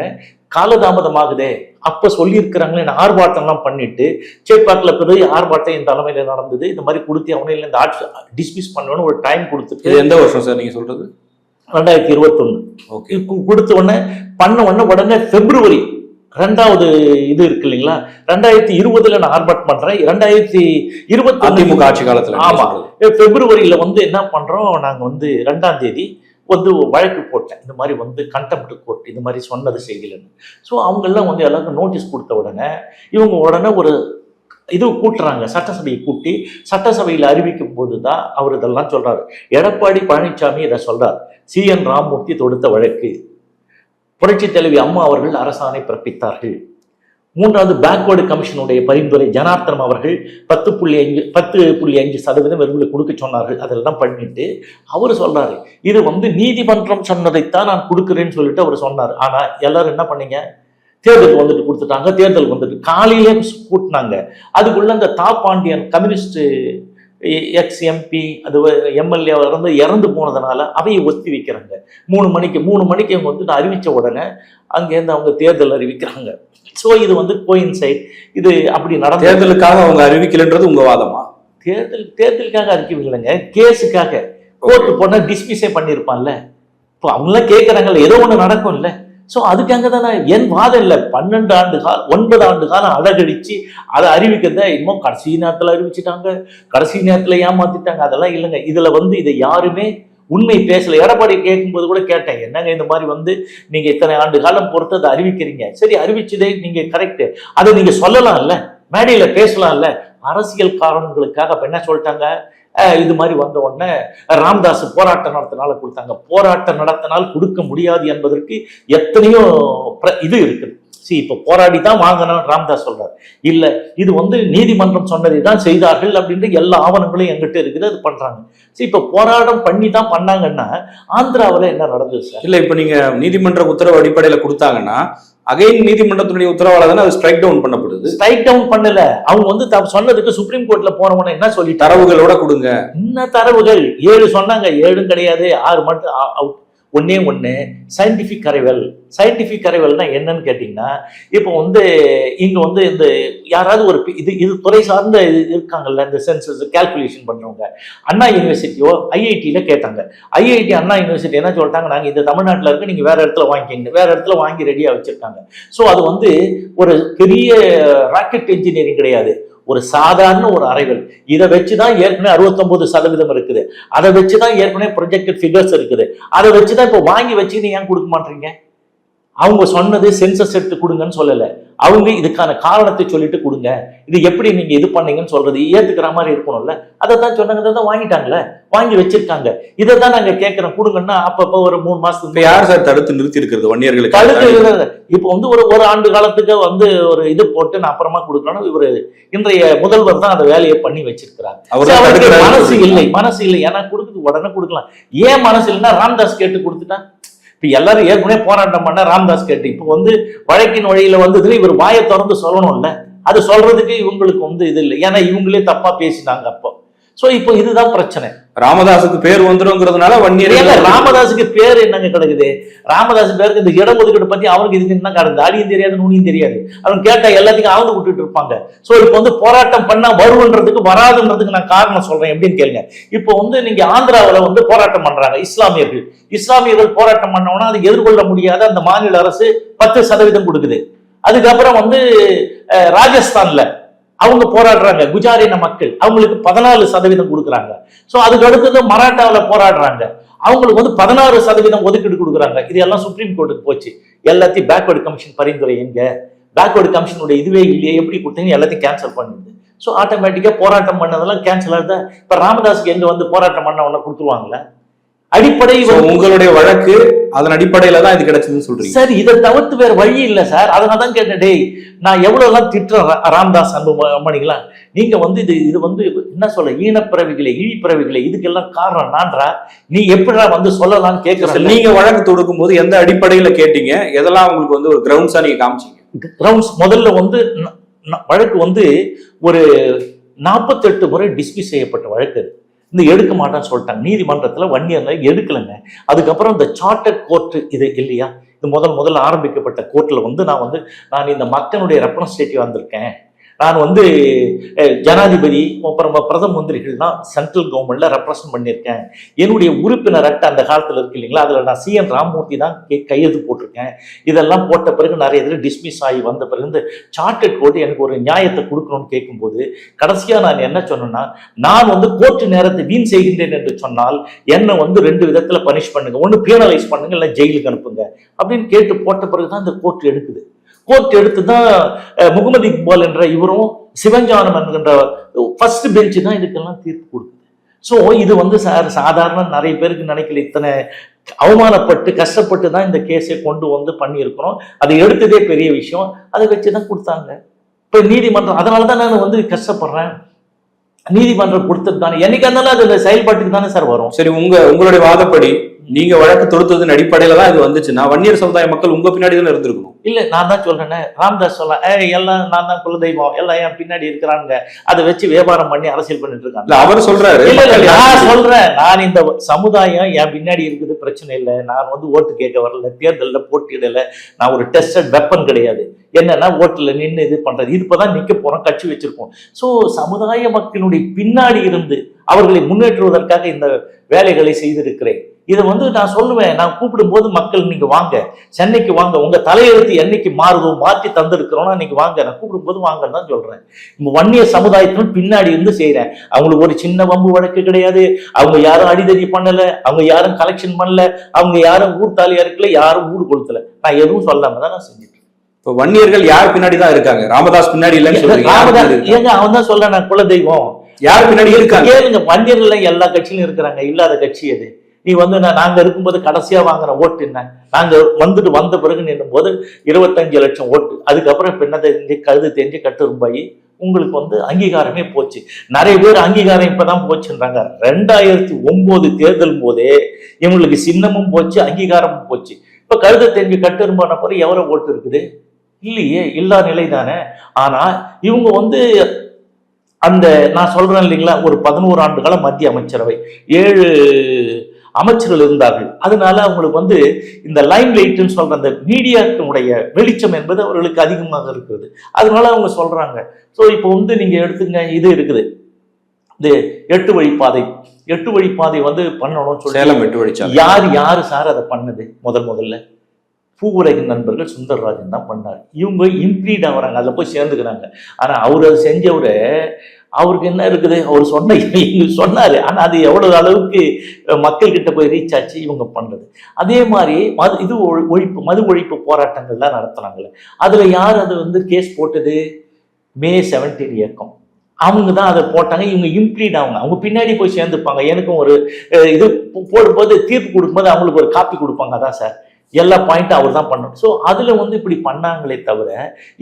காலதாமதமாகுதே அப்ப சொல்லி இருக்கிறாங்களே, ஆர்ப்பாட்டம்லாம் பண்ணிட்டு சேப்பாக்கில் பிறகு ஆர்ப்பாட்டம் இந்த தலைமையில நடந்தது. இந்த மாதிரி கொடுத்து அவனே இல்லை, இந்த ஆட்சி டிஸ்மிஸ் பண்ணணும்னு ஒரு டைம் கொடுத்துட்டு. எந்த வருஷம் சார் நீங்க சொல்றது? 2021 கொடுத்த உடனே பிப்ரவரி 2வது இது இருக்கு இல்லைங்களா, 2020 நான் ஆர்ப்பாட்டம் பண்றேன். 2021 அதிமுக ஆட்சி காலத்துல. ஆமா, பிப்ரவரியில வந்து என்ன பண்றோம், நாங்க வந்து 2ஆம் தேதி வந்து வழக்கு போட்டேன். இந்த மாதிரி வந்து கண்டெம்ட் கோர்ட் இந்த மாதிரி சொன்னது செய்யலன்னு. ஸோ அவங்கெல்லாம் வந்து எல்லாருக்கும் நோட்டீஸ் கொடுத்த உடனே இவங்க உடனே ஒரு இது கூட்டுறாங்க, சட்டசபையை கூட்டி சட்டசபையில் அறிவிக்கும் போதுதான் அவர் இதெல்லாம் சொல்றாரு. எடப்பாடி பழனிசாமி இதை சொல்றார். CN ராமமூர்த்தி தொடுத்த வழக்கு, புரட்சி தலைவி அம்மா அவர்கள் அரசாணை பிறப்பித்தார்கள். 3வது பேக்வர்டு கமிஷனுடைய பரிந்துரை, ஜனார்த்தனம் அவர்கள் 10.5% இவர்களுக்கு கொடுக்க சொன்னார்கள். அதெல்லாம் பண்ணிட்டு அவர் சொல்றாரு, இது வந்து நீதிமன்றம் சொன்னதைத்தான் நான் கொடுக்குறேன்னு சொல்லிட்டு அவர் சொன்னார். ஆனா எல்லாரும் என்ன பண்ணீங்க, தேர்தல் வந்துட்டு கொடுத்துட்டாங்க. தேர்தல் வந்துட்டு காலையிலே கூட்டினாங்க. அதுக்குள்ள அந்த பாண்டியன் கம்யூனிஸ்ட் ex-MP அது MLA இறந்து போனதுனால அவையை ஒத்தி வைக்கிறாங்க. 3 மணிக்கு அவங்க வந்து அறிவிச்ச உடனே அங்கேருந்து அவங்க தேர்தல் அறிவிக்கிறாங்க. ஸோ இது வந்து கோயின்சைட். இது அப்படி நடந்த தேர்தலுக்காக அவங்க அறிவிக்கலன்றது உங்க வாதமா? தேர்தலுக்காக அறிவிக்கலைங்க, கேஸுக்காக. கோர்ட்டு போனா டிஸ்மிஸே பண்ணியிருப்பான்ல. இப்போ அவங்களாம் கேட்கறாங்கல்ல, ஏதோ ஒண்ணு நடக்கும் இல்ல. ஸோ அதுக்காக தானே என் வாதம் இல்லை. 9 ஆண்டு காலம் அழகடிச்சு அதை அறிவிக்கிறத இன்னும் கடைசி நேரத்தில் அறிவிச்சுட்டாங்க, கடைசி நேரத்தில் ஏமாத்திட்டாங்க. அதெல்லாம் இல்லைங்க. இதுல வந்து இதை யாருமே உண்மை பேசல. எடப்பாடி கேட்கும்போது கூட கேட்டேன், என்னங்க இந்த மாதிரி வந்து நீங்க இத்தனை ஆண்டு காலம் பொறுத்து அதை அறிவிக்கிறீங்க, சரி அறிவிச்சதே நீங்க கரெக்ட், அதை நீங்க சொல்லலாம்ல, மேடையில பேசலாம்ல. அரசியல் காரணங்களுக்காக அப்ப என்ன சொல்லிட்டாங்க, இது மாதிரி வந்த உடனே ராமதாஸ் போராட்டம் நடத்தினால கொடுத்தாங்க. போராட்டம் நடத்தினால் கொடுக்க முடியாது என்பதற்கு எத்தனையோ இது இருக்குது, இப்போ போராடி தான் வாங்கணும் ராமதாஸ் சொல்றாரு. இல்ல இது வந்து நீதிமன்றம் சொன்னதை தான் செய்தார்கள் அப்படின்ற எல்லா ஆவணங்களும் எங்கிட்ட இருக்குது, அது பண்றாங்க. இப்போ போராட்டம் பண்ணி தான் பண்ணாங்கன்னா ஆந்திராவில் என்ன நடந்தது சார்? இல்ல இப்ப நீங்க நீதிமன்ற உத்தரவு அடிப்படையில கொடுத்தாங்கன்னா அகைன் நீதிமன்றத்தினுடைய உத்தரவால தானே அது ஸ்ட்ரைக் டவுன் பண்ணப்படுது. ஸ்ட்ரைக் டவுன் பண்ணல, அவங்க வந்து சொன்னதுக்கு சுப்ரீம் கோர்ட்ல போனவன என்ன சொல்லி தரவுகளோட கொடுங்க. என்ன தரவுகள்? 7 சொன்னாங்க, 7 கிடையாது, 6 மட்டும் அவுட். ஒண்ணு சயின்டிபிக் அரைவல். சயின்டிபிக் அரைவல்னா என்னன்னு கேட்டீங்கன்னா, இப்போ வந்து இங்க வந்து இந்த யாராவது ஒரு இது துறை சார்ந்த இருக்காங்கல்ல, இந்த சென்சஸ் கால்குலேஷன் பண்றவங்க, அண்ணா யூனிவர்சிட்டியோ ஐஐடியில கேட்டாங்க. ஐஐடி அண்ணா யூனிவர்சிட்டி என்ன சொல்லிட்டாங்க, நாங்க இந்த தமிழ்நாட்டில் இருக்க, நீங்க வேற இடத்துல வாங்கிக்கிங்க, வேற இடத்துல வாங்கி ரெடியா வச்சிருக்காங்க. ஸோ அது வந்து ஒரு பெரிய ராக்கெட் இன்ஜினியரிங் கிடையாது, ஒரு சாதாரண ஒரு அரைவல். இதை வச்சுதான் ஏற்கனவே 69% இருக்குது, அதை வச்சுதான் ஏற்கனவே ப்ரொஜெக்டட் ஃபிகர்ஸ் இருக்குது, அதை வச்சுதான் இப்போ வாங்கி வச்சு நீங்க ஏன் கொடுக்க மாட்டீங்க? அவங்க சொன்னது சென்சஸ் எடுத்து கொடுங்கன்னு சொல்லல, அவங்க இதுக்கான காரணத்தை சொல்லிட்டு கொடுங்க, இது எப்படி நீங்க இது பண்ணீங்கன்னு சொல்றது ஏத்துக்கிற மாதிரி இருக்கணும்ல. அதை தான் சொன்னாங்க, அதை தான் வாங்கிட்டாங்களே, வாங்கி வச்சிருக்காங்க. இதை தான் நாங்க கேட்கிறோம் கொடுங்கன்னா. அப்பப்போ ஒரு 3 மாசத்துக்கு யார் சார் தடுத்து நிறுத்தி இருக்கிறது வன்னியர்களுக்கு? தடுத்து இப்போ வந்து ஒரு ஆண்டு காலத்துக்கு வந்து ஒரு இது போட்டு நான் அப்புறமா கொடுக்கணும். இவரு இன்றைய முதல்வர் தான் அந்த வேலையை பண்ணி வச்சிருக்கிறார். அவருக்கு மனசு இல்லை, ஏன்னா கொடுக்குது உடனே கொடுக்கலாம். ஏன் மனசு இல்லைன்னா ராமதாஸ் கேட்டு கொடுத்துட்டா. இப்ப எல்லாரும் ஏற்கனவே போராட்டம் பண்ண ராமதாஸ் கேட்டு இப்போ வந்து வழக்கின் வழியில வந்ததுல இவர் வாயை திறந்து சொல்லணும்ல, அது சொல்றதுக்கு இவங்களுக்கு வந்து இது இல்லை, ஏன்னா இவங்களே தப்பா பேசினாங்க அப்போ. சோ இப்போ இதுதான் பிரச்சனை. ராமதாஸுக்கு பேர் வந்துருங்கிறதுனால வன்னியர். ராமதாஸுக்கு பேர் என்னங்க கிடக்குது? ராமதாஸ் பேருக்கு இந்த இடஒதுக்கீடு பத்தி அவருக்கு இதுக்கு என்ன கிடக்குது? அடியும் தெரியாது, நுனியும் தெரியாது. அவங்க கேட்டா எல்லாத்தையும் அவங்க விட்டுட்டு இருப்பாங்க. சோ இப்போ வந்து போராட்டம் பண்ணா வருன்றதுக்கு வராதுன்றதுக்கு நான் காரணம் சொல்றேன். எப்படின்னு கேளுங்க. இப்போ வந்து நீங்க ஆந்திராவில் வந்து போராட்டம் பண்றாங்க இஸ்லாமியர்கள் போராட்டம் பண்ணோம்னா அதை எதிர்கொள்ள முடியாத அந்த மாநில அரசு 10% கொடுக்குது. அதுக்கப்புறம் வந்து ராஜஸ்தான்ல அவங்க போராடுறாங்க, குஜாரின மக்கள், அவங்களுக்கு 14% கொடுக்குறாங்க. ஸோ அதுக்கு அடுத்தது மராட்டாவில் போராடுறாங்க, அவங்களுக்கு வந்து 16% ஒதுக்கீடு கொடுக்குறாங்க. இது எல்லாம் சுப்ரீம் கோர்ட்டுக்கு போச்சு. எல்லாத்தையும் பேக்வர்டு கமிஷன் பரிந்துரை எங்க? பேக்வர்டு கமிஷனுடைய இதுவே இல்லையே, எப்படி கொடுத்தீங்க? எல்லாத்தையும் கேன்சல் பண்ணுது. ஸோ ஆட்டோமேட்டிக்கா போராட்டம் பண்ணதெல்லாம் கேன்சல் ஆகுது. இப்ப ராமதாஸுக்கு எங்க வந்து போராட்டம் பண்ண உடனே கொடுத்துருவாங்களா? அடிப்படை உங்களுடைய வழக்கு அதன் அடிப்படையில தான் இது கிடைச்சதுன்னு சொல்றீங்க சார். இதை தவிர்த்து வேற வழி இல்லை சார். அதனாலதான் கேட்டேன், டேய் நான் எவ்வளவு எல்லாம் திட்டுறேன் ராமதாஸ் அன்புமணிகளா, நீங்க வந்து இது வந்து என்ன சொல்ல, ஈனப்பிறவிகளே இழிப்பிறவிகளே, இதுக்கெல்லாம் காரணம் நான்றா, நீ எப்படிடா வந்து சொல்லலாம்னு கேட்கிறேன். நீங்க வழக்கு தொடுக்கும் போது எந்த அடிப்படையில கேட்டீங்க? எதெல்லாம் உங்களுக்கு வந்து ஒரு கிரவுண்ட்ஸா நீங்க காமிச்சீங்க? கிரவுண்ட்ஸ் முதல்ல வந்து வழக்கு வந்து ஒரு 48 முறை டிஸ்மிஸ் செய்யப்பட்ட வழக்கு. இந்த எடுக்க மாட்டான்னு சொல்லிட்டாங்க நீதிமன்றத்துல. வன்னியர் எடுக்கலைங்க. அதுக்கப்புறம் இந்த சார்ட்டர்ட் கோர்ட் இது இல்லையா, இது முதல்ல ஆரம்பிக்கப்பட்ட கோர்ட்ல வந்து நான் இந்த மக்களுடைய ரெப்ரஸன்டேட்டிவ் வந்திருக்கேன். நான் வந்து ஜனாதிபதி அப்புறம் பிரதம மந்திரிகள் தான் சென்ட்ரல் கவர்மெண்ட்ல ரெப்ரசன்ட் பண்ணியிருக்கேன். என்னுடைய உறுப்பினர் அட்டை அந்த காலத்துல இருக்கு இல்லைங்களா, அதுல நான் CN ராமமூர்த்தி தான் கையெழுத்து போட்டிருக்கேன். இதெல்லாம் போட்ட பிறகு நிறைய இதில் டிஸ்மிஸ் ஆகி வந்த பிறகு இந்த சார்ட்டர்ட் கோர்ட் எனக்கு ஒரு நியாயத்தை கொடுக்கணும்னு கேட்கும்போது கடைசியா நான் என்ன சொன்னேன்னா, நான் வந்து கோர்ட்டு நேரத்தை வீண் செய்கின்றேன் என்று சொன்னால் என்னை வந்து 2 விதத்துல பனிஷ் பண்ணுங்க, ஒன்று பீனலைஸ் பண்ணுங்க, இல்லை ஜெயிலுக்கு அனுப்புங்க அப்படின்னு கேட்டு போட்ட பிறகுதான் இந்த கோர்ட் எடுக்குது. கோர்ட் எடுத்துதான் முகமது இக்பால் என்ற இவரும் சிவஞானம் என்கின்ற ஃபர்ஸ்ட் பெஞ்சு தான் இதுக்கெல்லாம் தீர்ப்பு கொடுக்குது. ஸோ இது வந்து சாதாரண நிறைய பேருக்கு நினைக்கல, இத்தனை அவமானப்பட்டு கஷ்டப்பட்டு தான் இந்த கேஸை கொண்டு வந்து பண்ணியிருக்கிறோம். அதை எடுத்ததே பெரிய விஷயம். அதை வச்சுதான் கொடுத்தாங்க. இப்போ நீதிமன்றம், அதனாலதான் நான் வந்து கஷ்டப்படுறேன். நீதிமன்றம் கொடுத்தது தானே, என்னைக்கு இருந்தாலும் அது செயல்பாட்டுக்கு தானே சார் வரும். சரி, உங்களுடைய வாதப்படி நீங்க வழக்கு தொடுத்ததன் அடிப்படையில தான் இது வந்துச்சுன்னா வன்னியர் சமுதாய மக்கள் உங்க பின்னாடி தானே இருந்திருக்கணும். இல்ல நான் தான் சொல்றேன், ராமதாஸ் சொல்ல எல்லாம் நான் தான் குலதெய்வம், எல்லாம் என் பின்னாடி இருக்கிறாங்க, அதை வச்சு வியாபாரம் பண்ணி அரசியல் பண்ணிட்டு இருக்காங்க. அவர் சொல்றாரு. நான் சொல்றேன், நான் இந்த சமுதாயம் என் பின்னாடி இருக்குது, பிரச்சனை இல்லை. நான் வந்து ஓட்டு கேட்க வரல, தேர்தலில் போட்டியிடல, நான் ஒரு டெஸ்டட் வெப்பன் கிடையாது. என்னன்னா ஓட்டுல நின்று இது பண்றது, இப்பதான் நிக்க போறோம், கட்சி வச்சிருக்கோம். சோ சமுதாய மக்களுடைய பின்னாடி இருந்து அவர்களை முன்னேற்றுவதற்காக இந்த வேலைகளை செய்திருக்கிறேன். இதை வந்து நான் சொல்லுவேன், நான் கூப்பிடும் போது மக்கள் நீங்க வாங்க, சென்னைக்கு வாங்க, உங்க தலையெழுத்து என்னைக்கு மாறுதோ மாற்றி தந்திருக்கிறோம்னா நீங்க வாங்க, நான் கூப்பிடும் போது வாங்கன்னு தான் சொல்றேன். வன்னிய சமுதாயத்தின் பின்னாடி இருந்து செய்யறேன். அவங்களுக்கு ஒரு சின்ன வம்பு வழக்கு கிடையாது, அவங்க யாரும் அடிதடி பண்ணல, அவங்க யாரும் கலெக்ஷன் பண்ணல, அவங்க யாரும் ஊர் தாலியா இருக்கல, யாரும் ஊடு கொடுத்தல, நான் எதுவும் சொல்லாம தான் நான் செஞ்சுட்டேன். இப்போ வன்னியர்கள் யார் பின்னாடி தான் இருக்காங்க? ராமதாஸ் பின்னாடி இல்லைன்னு சொல்றீங்க. ராமதாஸ் ஏங்க, அவன் தான் சொல்றேன், நான் குலதெய்வம். யார் பின்னாடி இருக்காங்க? கேளுங்க, வன்னியர்கள் எல்லா கட்சியிலும் இருக்கிறாங்க, இல்லாத கட்சி அது. நீ வந்து நாங்க இருக்கும்போது கடைசியா வாங்குற ஓட்டு என்ன, நாங்க வந்த பிறகு நின்னும் போது 25 லட்சம் ஓட்டு, அதுக்கப்புறம் இப்ப என்ன தெரிஞ்சு கழுது தெரிஞ்சு கட்டுரும்பாயி உங்களுக்கு வந்து அங்கீகாரமே போச்சு. நிறைய பேர் அங்கீகாரம் இப்பதான் போச்சுன்றாங்க. 2009 தேர்தல் போதே இவங்களுக்கு சின்னமும் போச்சு, அங்கீகாரமும் போச்சு. இப்ப கழுத தெரிஞ்சு கட்டுரும்பான பிறகு எவ்வளவு ஓட்டு இருக்குது? இல்லையே, இல்லா நிலை தானே. ஆனா இவங்க வந்து அந்த நான் சொல்றேன் இல்லைங்களா, ஒரு 11 ஆண்டு காலம் மத்திய அமைச்சரவை, 7 அமைச்சர்கள் இருந்தார்கள். அதனால அவங்களுக்கு வந்து இந்த லைம் லைட்னு சொல்ற அந்த மீடியாவுடைய வெளிச்சம் என்பது அவர்களுக்கு அதிகமாக இருக்கிறது. அதனால அவங்க சொல்றாங்க. ஸோ இப்போ வந்து நீங்க எடுத்துங்க, இது இருக்குது இந்த 8 வழிப்பாதை வந்து பண்ணணும்னு சொல்லி சேலம் 8 வழிச்சாலை. யாரு சார் அதை பண்ணது? முதல்ல பூவுலகின் நண்பர்கள் சுந்தரராஜன் தான் பண்ணார். இவங்க இம்ப்ளீட் ஆகிறாங்க, அதில் போய் சேர்ந்துக்கிறாங்க. ஆனா அவர் அதை செஞ்சவர அவருக்கு என்ன இருக்குது, அவர் சொன்னாரு. ஆனா அது எவ்வளவு அளவுக்கு மக்கள் கிட்ட போய் ரீச் ஆச்சு இவங்க பண்றது. அதே மாதிரி மது ஒழிப்பு போராட்டங்கள்லாம் நடத்துனாங்கல்ல, அதுல யார் அது வந்து கேஸ் போட்டது? மே 17 இயக்கம், அவங்க தான் அதை போட்டாங்க. இவங்க இம்ப்ளீட் ஆகுங்க, அவங்க பின்னாடி போய் சேர்ந்துப்பாங்க. எனக்கும் ஒரு இது போடும்போது தீர்ப்பு கொடுக்கும்போது அவங்களுக்கு ஒரு காப்பி கொடுப்பாங்க. அதான் சார் எல்லா பாயிண்ட்டும் அவர் தான் பண்ணணும். ஸோ அதுல வந்து இப்படி பண்ணாங்களே தவிர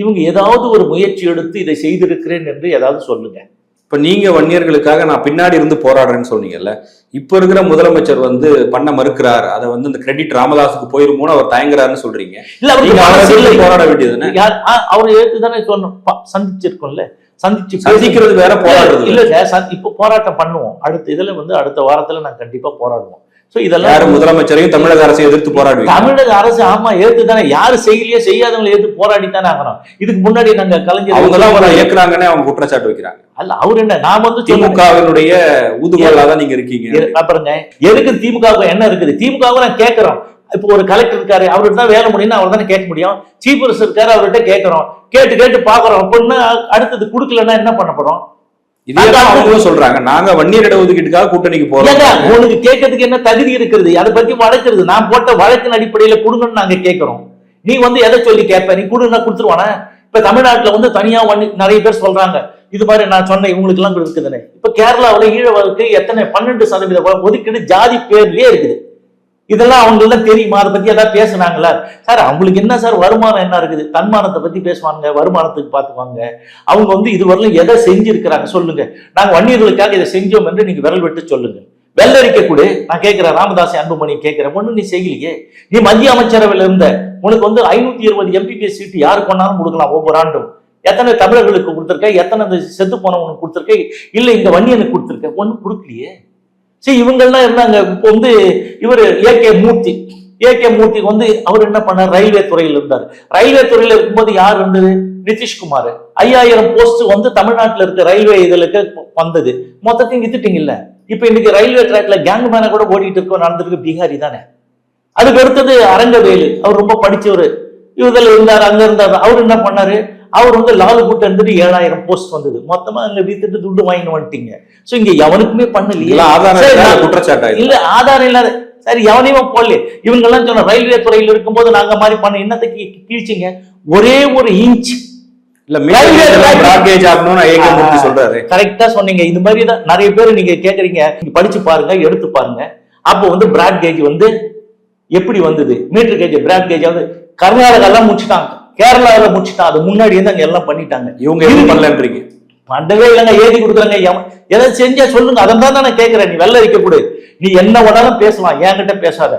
இவங்க ஏதாவது ஒரு முயற்சி எடுத்து இதை செய்திருக்கிறேன் என்று ஏதாவது சொல்லுங்க. இப்ப நீங்க வன்னியர்களுக்காக நான் பின்னாடி இருந்து போராடுறேன்னு சொன்னீங்கல்ல, இப்ப இருக்கிற முதலமைச்சர் வந்து பண்ண மறுக்கிறார், அதை வந்து இந்த கிரெடிட் ராமதாஸுக்கு போயிருமோன்னு அவர் தயங்குறாருன்னு சொல்றீங்க. இல்ல அவருக்கு போராட வேண்டியதுன்னு அவரை ஏற்று தானே சொல்லணும். சந்திச்சிருக்கோம்ல, சந்திக்கிறது வேற, போராடுறது இல்ல சார். இப்ப போராட்டம் பண்ணுவோம். அடுத்த வாரத்துல நான் கண்டிப்பா போராடுவோம். இதெல்லாம் முதலமைச்சரையும் தமிழக அரசை எதிர்த்து போராடுவோம். தமிழக அரசு ஆமா ஏத்து தானே, யாரு செய்யலையோ செய்யாதவங்களை ஏத்து போராடித்தானே ஆகணும். இதுக்கு முன்னாடி நாங்க கலைஞர் அவங்க எல்லாம் இயக்குறாங்கன்னு அவங்க குற்றச்சாட்டு வைக்கிறாங்க. அல்ல அவர் என்ன, நான் வந்து திமுகவினுடைய ஊதுகோலா தான் நீங்க இருக்கீங்க. அப்புறங்க எதுக்கு திமுக என்ன இருக்குது? திமுக நான் கேட்கிறோம். இப்போ ஒரு கலெக்டர் இருக்காரு, அவர்கிட்ட தான் வேலை முடியும்னு அவர் தானே கேட்க முடியும். சீஃப் மினிஸ்டர் இருக்காரு, அவர்கிட்ட கேட்கிறோம். கேட்டு பாக்குறோம். அப்படின்னா அடுத்தது கொடுக்கலன்னா என்ன பண்ண போறோம்? சொல்றாங்க நாங்க வன்னியர் இட ஒதுக்கீட்டுக்காக கூட்டணிக்கு போறோம். உனக்கு கேட்கறதுக்கு என்ன தகுதி இருக்கிறது? அதை பத்தி வழக்குறது, நான் போட்ட வழக்கின் அடிப்படையில கொடுங்கன்னு நாங்க கேட்கிறோம். நீ வந்து எதை சொல்லி கேட்ப? நீ கொடுன்னா கொடுத்துருவானே. இப்ப தமிழ்நாட்டுல வந்து தனியா நிறைய பேர் சொல்றாங்க இது மாதிரி நான் சொன்ன இவங்களுக்கு எல்லாம் இருக்குதுன்னு. இப்ப கேரளாவில ஈழவருக்கு எத்தனை 12% ஒதுக்கீடு ஜாதி பேர்லயே இருக்குது. இதெல்லாம் அவங்களுக்கு தெரியுமா? அதை பத்தி ஏதாவது பேசுனாங்களா சார்? அவங்களுக்கு என்ன சார் வருமானம் என்ன இருக்குது? தன்மானத்தை பத்தி பேசுவாங்க, வருமானத்துக்கு பார்த்துவாங்க. அவங்க வந்து இதுவரையிலும் எதை செஞ்சிருக்கிறாங்க சொல்லுங்க. நாங்க வன்னியர்களுக்காக இதை செஞ்சோம் என்று நீங்க விரல் விட்டு சொல்லுங்க. வெள்ளரிக்க கூட நான் கேட்கிறேன், ராமதாஸ் அன்புமணி கேட்கிறேன், ஒண்ணு நீ செய்யலையே. நீ மத்திய அமைச்சரவையில இருந்த உனக்கு வந்து 520 MPPS சீட்டு யாரு கொண்டாலும் கொடுக்கலாம் ஒவ்வொரு ஆண்டும். எத்தனை தமிழர்களுக்கு கொடுத்துருக்க? எத்தனை செத்து போனவனுக்கு கொடுத்துருக்க? இல்ல இங்க வன்னியனுக்கு கொடுத்துருக்க? ஒன்னும் கொடுக்கலையே. சரி, இவங்கெல்லாம் இருந்தாங்க. இப்போ வந்து இவர் ஏகே மூர்த்தி வந்து அவர் என்ன பண்ணார்? ரயில்வே துறையில் இருந்தார். ரயில்வே துறையில இருக்கும்போது யார் இருந்தது? நிதிஷ்குமார். 5000 போஸ்ட் வந்து தமிழ்நாட்டில் இருக்க ரயில்வே இதுகளுக்கு வந்தது. மொத்தத்தையும் வித்துட்டீங்கல்ல. இப்ப இன்னைக்கு ரயில்வே ட்ராக்ல கேங் மேன கூட ஓடிட்டு இருக்கோம், நடந்திருக்கு பீகாரி தானே. அதுக்கு அடுத்தது அரங்கவேலு, அவர் ரொம்ப படிச்சவர், இதில் இருந்தார், அங்க இருந்தார். அவர் என்ன பண்ணாரு? அவர் வந்து லாலு கூட்ட இருந்துட்டு 7000 போஸ்ட் வந்தது. மொத்தமா அங்க வித்துட்டு துட்டு வாங்கிட்டு வந்துட்டீங்க. சோ இங்க எவனுக்குமே பண்ணலையே. இல்ல ஆதாரம் இல்லாத சரி எவனையுமே போடல. இவங்க எல்லாம் சொன்ன ரயில்வே துறையில் இருக்கும்போது நாங்க மாதிரி பண்ண என்னத்துக்கு கீழ்ச்சிங்க? ஒரே ஒரு இன்ச் கரெக்டா சொன்னீங்க. இது மாதிரி தான் நிறைய பேர் நீங்க கேக்குறீங்க, படிச்சு பாருங்க, எடுத்து பாருங்க. அப்போ வந்து பிராட் கேஜ் வந்து எப்படி வந்தது? மீட்டர் கேஜ் பிராட் கேஜ் வந்து கர்நாடகா எல்லாம் முடிச்சுட்டாங்க, கேரளாவில முடிச்சுட்டாங்க. அது முன்னாடி இருந்து அங்க எல்லாம் பண்ணிட்டாங்க. இவங்க எதுவும் பண்ணலன்றீங்க? பண்ணவே இல்லைங்க, ஏதி கொடுக்குறாங்க. எதாவது செஞ்சா சொல்லுங்க. அதான் தான் நான் கேட்கிறேன். நீ வெள்ள இருக்க கூட, நீ என்ன வேணாலும் பேசலாம், என்கிட்ட பேசாத.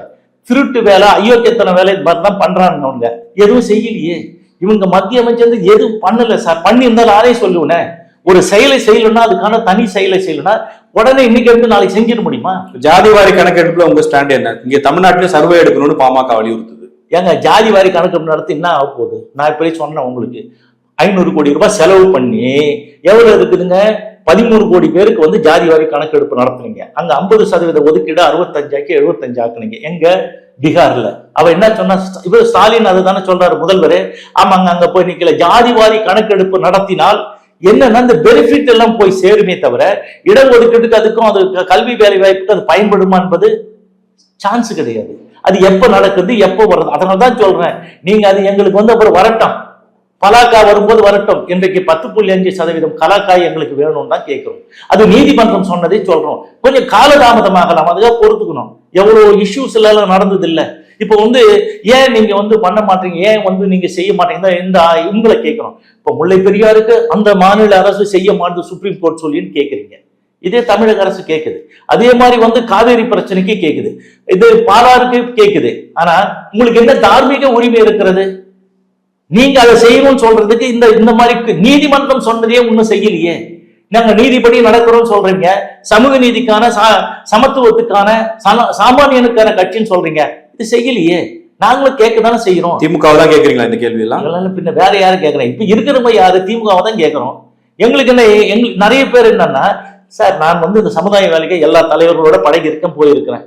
திருட்டு வேலை, அயோக்கியத்தன வேலை தான் பண்றாங்க. அவங்க எதுவும் செய்யலையே. இவங்க மத்திய அமைச்சர் எதுவும் பண்ணல சார். பண்ணி இருந்தாலும் நானே சொல்லுவேன். ஒரு செயலை செய்யணும்னா அதுக்கான தனி செயலை செய்யணும்னா உடனே இன்னைக்கு எடுத்து நாளைக்கு செஞ்சிட முடியுமா? ஜாதிவாரி கணக்கெடுப்புல உங்க ஸ்டாண்ட் என்ன? இங்க தமிழ்நாட்டுல சர்வே எடுக்கணும்னு பாமக வலியுறுத்துது. ஏங்க ஜாதிவாரி கணக்கெடுப்பு நடத்தி என்ன ஆக போகுது? நான் இப்படி சொன்னேன் உங்களுக்கு, 500 கோடி ரூபாய் செலவு பண்ணி எவ்வளவு இருக்குதுங்க? 13 கோடி பேருக்கு வந்து ஜாதிவாரி கணக்கெடுப்பு நடத்துனீங்க. அங்க 50% ஒதுக்கீடு 65 75 ஆக்குனீங்க. எங்க? பீகார்ல. அவ என்ன சொன்னா? இவர் ஸ்டாலின் அதுதானே சொல்றாரு, முதல்வர். ஆமாங்க, அங்க போய் நிக்கல. ஜாதிவாரி கணக்கெடுப்பு நடத்தினால் என்னன்னா இந்த பெனிஃபிட் எல்லாம் போய் சேருமே தவிர இடஒதுக்கீட்டுக்கு அதுக்கும் அது கல்வி வேலை வாய்ப்புக்கு அது பயன்படுமா என்பது சான்ஸ் கிடையாது. அது எப்ப நடக்குது, எப்போ வருது? அதனாலதான் சொல்றேன், நீங்க அது எங்களுக்கு வந்து அப்புறம் வரட்டும், பலாக்கா வரும்போது வரட்டும். இன்றைக்கு 10.5% கலாக்காய் எங்களுக்கு வேணும்னு தான் கேட்கிறோம். அது நீதிமன்றம் சொன்னதை சொல்றோம். கொஞ்சம் காலதாமதமாகலாம், அதுக்காக பொறுத்துக்கணும். எவ்வளவு இஷ்யூஸ் எல்லாம் நடந்தது இல்லை. இப்போ ஏன் நீங்க பண்ண மாட்டீங்க, ஏன் நீங்க செய்ய மாட்டீங்க, இந்த உங்களை கேட்கிறோம். இப்போ முல்லை பெரியாருக்கு அந்த மாநில அரசு செய்ய மாட்டேது சுப்ரீம் கோர்ட் சொல்லின்னு கேட்குறீங்க. இதே தமிழக அரசு கேட்குது. அதே மாதிரி காவேரி பிரச்சனைக்கு கேட்குது, இது பாலாருக்கு கேட்குது. ஆனா உங்களுக்கு என்ன தார்மீக உரிமை இருக்கிறது? நீங்க அதை செய்யணும்னு சொல்றதுக்கு இந்த மாதிரி நீதிமன்றம் சொன்னதையே ஒன்னும் செய்யலையே. நாங்க நீதிபடி நடக்கிறோம் சொல்றீங்க, சமூக நீதிக்கான சமத்துவத்துக்கான சாமானியனுக்கான கட்சின்னு சொல்றீங்க, இது செய்யலையே. நாங்களும் கேட்கதானே செய்யறோம். திமுக தான் கேட்கறீங்களா இந்த கேள்வி எல்லாம்? பின்ன வேற யாரும் கேட்கறேன்? இப்ப இருக்கிறவங்க யாரு? திமுக தான் கேட்கறோம். எங்களுக்கு என்ன, எங்களுக்கு நிறைய பேர் என்னன்னா, சார் நான் இந்த சமுதாய வேலைக்கு எல்லா தலைவர்களோட பழகி இருக்கேன், போயிருக்கிறேன்,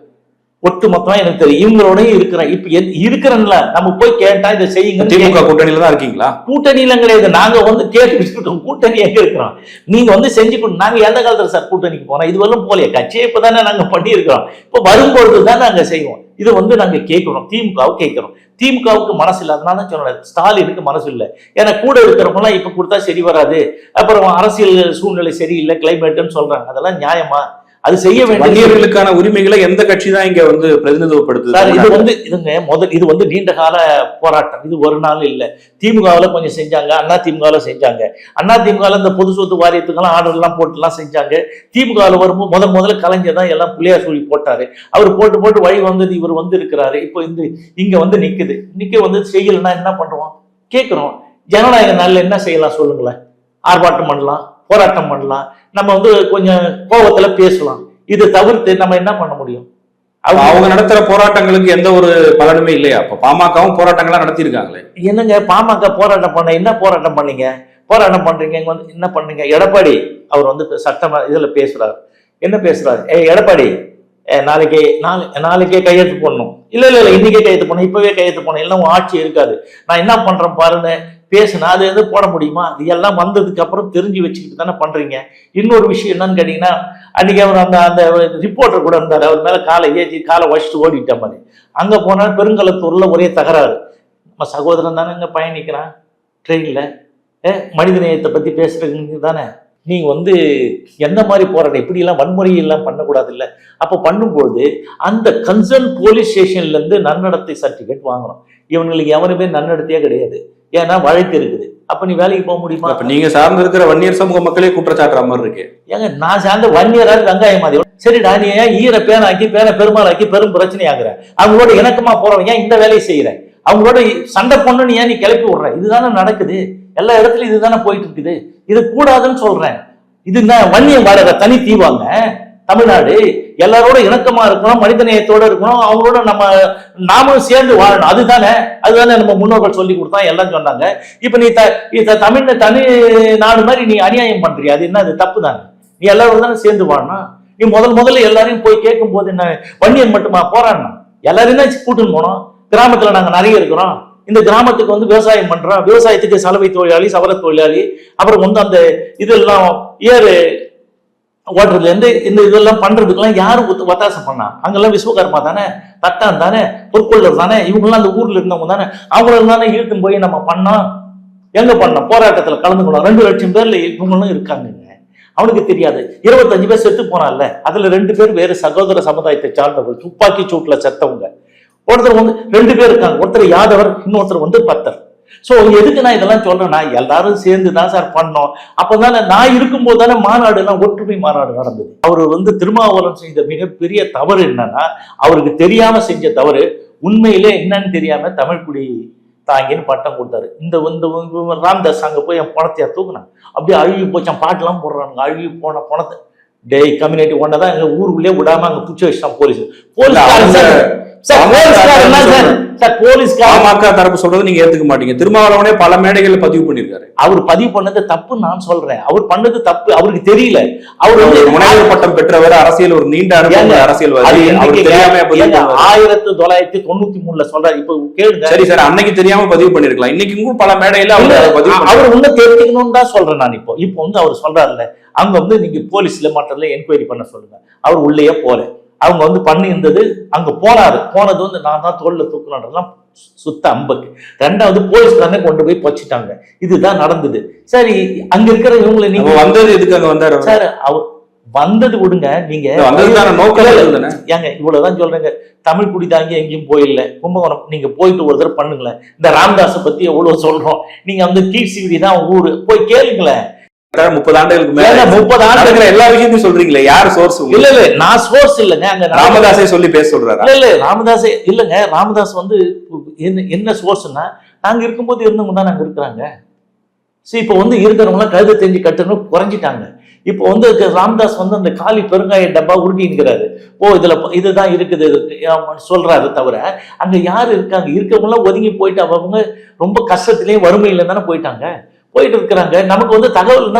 ஒட்டு மொத்தமா எனக்கு தெரியும், இவங்களோடய இருக்கிறேன். இப்ப இருக்கிறேன்ல, நம்ம போய் கேட்டா இதை செய்யுங்க. திமுக கூட்டணியில தான் இருக்கீங்களா? கூட்டணியில கிடையாது, நாங்க கேட்டு கூட்டணி எங்க இருக்கிறோம், நீங்க செஞ்சு கொடு. நாங்க எந்த காலத்துல சார் கூட்டணிக்கு போனோம்? இது வரலும் போலையே, கட்சியை இப்பதானே நாங்க பண்ணியிருக்கிறோம். இப்ப வரும்பொழுது தான் நாங்க செய்வோம். இது நாங்க கேட்கிறோம், திமுகவை கேட்கிறோம். திமுகவுக்கு மனசு இல்லை, அதனால தான் சொன்னேன், ஸ்டாலினுக்கு மனசு இல்லை. ஏன்னா கூட இருக்கிறவங்க எல்லாம் இப்ப கொடுத்தா சரி வராது, அப்புறம் அரசியல் சூழ்நிலை சரியில்லை, கிளைமேட்னு சொல்றாங்க. அதெல்லாம் நியாயமா? அது செய்ய வேண்டியவர்களுக்கான உரிமைகளை எந்த கட்சி தான் இங்க பிரதிநிதித்துவப்படுத்துது? இது நீண்ட கால போராட்டம். இது ஒரு நாள் இல்ல. திமுகவில் கொஞ்சம் செஞ்சாங்க, அண்ணா திமுகவில் செஞ்சாங்க. அண்ணா திமுகவில் இந்த பொது சொத்து வாரியத்துக்கெல்லாம் ஆர்டர் எல்லாம் போட்டுலாம் செஞ்சாங்க. திமுகவில் வரும்போது முதல்ல கலைஞர் தான் எல்லாம் புள்ளியார் சொல்லி போட்டாரு. அவர் போட்டு வழி வந்தது, இவர் இருக்கிறாரு. இப்போ இங்க நிக்க செய்யலன்னா என்ன பண்றோம்? கேட்கிறோம். ஜனநாயக நாள்ல என்ன செய்யலாம் சொல்லுங்களேன்? ஆர்ப்பாட்டம் பண்ணலாம், போராட்டம் பண்ணலாம், நம்ம கொஞ்சம் கோபத்துல பேசலாம். இது தவிர்த்து நம்ம என்ன பண்ண முடியும்? அவங்க நடத்துற போராட்டங்களுக்கு எந்த ஒரு பலனுமே இல்லையா? அப்ப பாமகவும் போராட்டங்களா நடத்திருக்காங்களே. என்னங்க பாமக போராட்டம் பண்ண, என்ன போராட்டம் பண்ணீங்க? போராட்டம் பண்றீங்க, என்ன பண்ணீங்க? எடப்பாடி அவர் சட்டமா இதுல பேசுறாரு. என்ன பேசுறாரு? எடப்பாடி நாளைக்கே கையெழுத்து போடணும். இல்ல இன்னைக்கே கையெழுத்து போடணும், இப்பவே கையெழுத்து போடணும், எல்லாம் ஆட்சி இருக்காது, நான் என்ன பண்றேன் பாருன்னு பேசுனா அது போட முடியுமா? இது எல்லாம் வந்ததுக்கு அப்புறம் தெரிஞ்சு வச்சுக்கிட்டு தானே பண்றீங்க. இன்னொரு விஷயம் என்னன்னு கேட்டீங்கன்னா, அன்னைக்கு அவர் அந்த ரிப்போர்ட்டர் கூட இருந்தாரு, அவர் மேல காலை வச்சுட்டு ஓடிட்ட மாதிரி. அங்க போனா பெருங்கலத்தூர்ல ஒரே தகராறு. நம்ம சகோதரன் தானே இங்க பயணிக்கிறான் ட்ரெயின்ல, மனித நேயத்தை பத்தி பேசுறதுக்கு தானே. நீங்க எந்த மாதிரி போராட்டம், இப்படி எல்லாம் வன்முறையெல்லாம் பண்ணக்கூடாது இல்ல. அப்ப பண்ணும்போது அந்த கன்சர்ன் போலீஸ் ஸ்டேஷன்ல இருந்து நன்னடத்தை சர்டிபிகேட் வாங்கணும். இவங்களுக்கு எவனுமே நன்னடத்தையே கிடையாது, ஏன்னா வழக்கு இருக்குது. அப்ப நீ வேலைக்கு போக முடியுமா? நீங்க சார்ந்து இருக்கிற வன்னியர் சமூக மக்களே குற்றச்சாட்டுற மாதிரி இருக்கு. ஏங்க நான் சார்ந்த வன்னியராக வெங்காயம் மாதிரி, சரிடா நீ ஏன் ஈர பேனாக்கி பெருமாளாக்கி பெரும் பிரச்சனை ஆகுற? அவங்களோட இணக்கமா போறவங்க ஏன் இந்த வேலையை செய்யற? அவங்களோட சண்டை பொண்ணுன்னு ஏன் நீ கிளப்பி விடுற? இதுதானே நடக்குது, எல்லா இடத்துலயும் இதுதானே போயிட்டு இருக்குது. இது கூடாதுன்னு சொல்றேன். இது வன்னியம் வாழற தனி தீவாங்க தமிழ்நாடு. எல்லாரோட இணக்கமா இருக்கணும், மனிதநேயத்தோட இருக்கணும், அவங்களோட நாமளும் சேர்ந்து வாழணும். அதுதானே நம்ம முன்னோர்கள் சொல்லி கொடுத்தா, எல்லாம் சொன்னாங்க. இப்ப நீ தனி நாடு மாதிரி நீ அநியாயம் பண்றியா? அது என்ன? அது தப்பு தானே. நீ எல்லாரும் தானே சேர்ந்து வாழணும். நீ முதல்ல எல்லாரையும் போய் கேட்கும் போது என்ன வன்னியன் மட்டுமா போராடணும்? எல்லாரையும் தான் கூட்டுன்னு போனோம். கிராமத்துல நாங்க நிறைய இருக்கிறோம். இந்த கிராமத்துக்கு விவசாயம் பண்றோம், விவசாயத்துக்கு சலவை தொழிலாளி, சவர தொழிலாளி, அப்புறம் அந்த இதெல்லாம் ஏறு ஓட்டுறதுல இருந்து இந்த இதெல்லாம் பண்றதுக்கெல்லாம் யாரும் ஒத்தாசம் பண்ணா? அங்கெல்லாம் விஸ்வகர்மா தானே, தட்டான் தானே, பொற்கொள்ளர் தானே, இவங்கெல்லாம் அந்த ஊர்ல இருந்தவங்க தானே. அவங்களும் தானே இழுத்துன்னு போய் நம்ம பண்ணோம். எங்க பண்ணோம்? போராட்டத்துல கலந்துக்கணும். 2 லட்சம் பேர்ல இவங்களும் இருக்காங்க. அவனுக்கு தெரியாது. 25 பேர் செத்து போனால, அதுல 2 பேர் வேறு சகோதர சமுதாயத்தை சார்ந்தவர்கள், துப்பாக்கி சூட்டுல செத்தவங்க. ஒருத்தர் 2 பேர் இருக்காங்க, ஒருத்தர் யாதவர், இன்னொருத்தர் பத்தர். சோ எதுக்கு நான் இதெல்லாம் சொல்றேன்னா, எல்லாரும் சேர்ந்து தான் சார் பண்ணோம். அப்பதானே நான் இருக்கும்போது தானே மாநாடு எல்லாம் ஒற்றுமை மாநாடு நடந்தது. அவரு திருமாவளவன் செய்த மிகப்பெரிய தவறு என்னன்னா, அவருக்கு தெரியாம செஞ்ச தவறு, உண்மையிலே என்னன்னு தெரியாம தமிழ்குடி தாங்கின்னு பட்டம் கொடுத்தாரு. இந்த ராம்தாஸ் அங்க போய் என் பணத்தையா தூக்குனான், அப்படியே அழுகி போச்சான். பாட்டுலாம் போடுறாங்க, அழுகி போன பணத்தை டேய் கம்யூனிட்டி ஒன்னதான் எங்க ஊருக்குள்ளே விடாம அங்க புடிச்சு வச்சுட்டான் போலீஸ். தரப்பு சொல்றது நீங்க ஏத்துக்க மாட்டீங்க. திருமாவளவனே பல மேடைகள்ல பதிவு பண்ணிருக்காரு. அவர் பதிவு பண்ணது தப்பு நான் சொல்றேன். அவர் பண்ணது தப்பு, அவருக்கு தெரியல. அவர் முனைவர் பட்டம் பெற்றவர், அரசியல் ஒரு நீண்ட அனுபவம் அரசியல்வாதி. 1993 சொல்றாரு. இப்ப கேளுங்க. சரி சார், அன்னைக்கு தெரியாம பதிவு பண்ணிருக்கலாம், இன்னைக்கு பல மேடையில அவர் உன்ன தெரிஞ்சுக்கணும்னு தான் சொல்றேன் நான். இப்போ அவர் சொல்றாருல்ல, அங்க நீங்க போலீஸ்ல மற்றதுல என்கொயரி பண்ண சொல்லுங்க. அவர் உள்ளேயே போல, அவங்க வந்து பண்ணியிருந்தது. அங்க போனது வந்து நான் தான் தோல்ல தூக்கணுன்றதுலாம் சுத்த அம்பக்கு. ரெண்டாவது போலீஸ்காரனே கொண்டு போய் பச்சிட்டாங்க. இதுதான் நடந்தது. சரி, அங்க இருக்கிற இவங்களை நீங்க வந்தது எதுக்கு அங்க வந்தாரு சார்? அவர் வந்தது விடுங்க, நீங்க ஏங்க இவ்வளவுதான் சொல்றேங்க. தமிழ் குடி தாங்கி எங்கேயும் போயிடல. கும்பகோணம் நீங்க போயிட்டு ஒரு தடவை பண்ணுங்களேன். இந்த ராமதாஸை பத்தி எவ்வளவு சொல்றோம். நீங்க வந்து கீழ்சிவிடி தான் ஊரு, போய் கேளுங்களேன். 30 ஆண்டுகளுக்கு மேல 30 ஆண்டுகள் எல்லா விஷயத்தையும் சொல்றீங்களே, யார் சோர்ஸ்? இல்ல நான் சோர்ஸ் இல்லைங்க. அங்க ராமதாஸே சொல்லி பேச சொல்றாரு. இல்ல ராமதாஸே இல்லைங்க. ராமதாஸ் வந்து என்ன சோர்ஸ்னா, நாங்க இருக்கும்போது இருந்தவங்க தான் நாங்க இருக்கிறாங்க. சரி, இப்போ வந்து இருக்கிறவங்களாம் கழுதை தெரிஞ்சு கட்டணும் குறைஞ்சிட்டாங்க. இப்போ வந்து ராமதாஸ் வந்து அந்த காலி பெருங்காய டப்பா உருட்டிங்கிறாரு. இதுதான் இருக்குது சொல்றாரு தவிர அங்க யாரு இருக்காங்க? இருக்கவங்க எல்லாம் ஒதுங்கி போயிட்டு அவங்க ரொம்ப கஷ்டத்திலேயே வறுமையில தானே போயிட்டு இருக்கிறாங்க. நமக்கு வந்து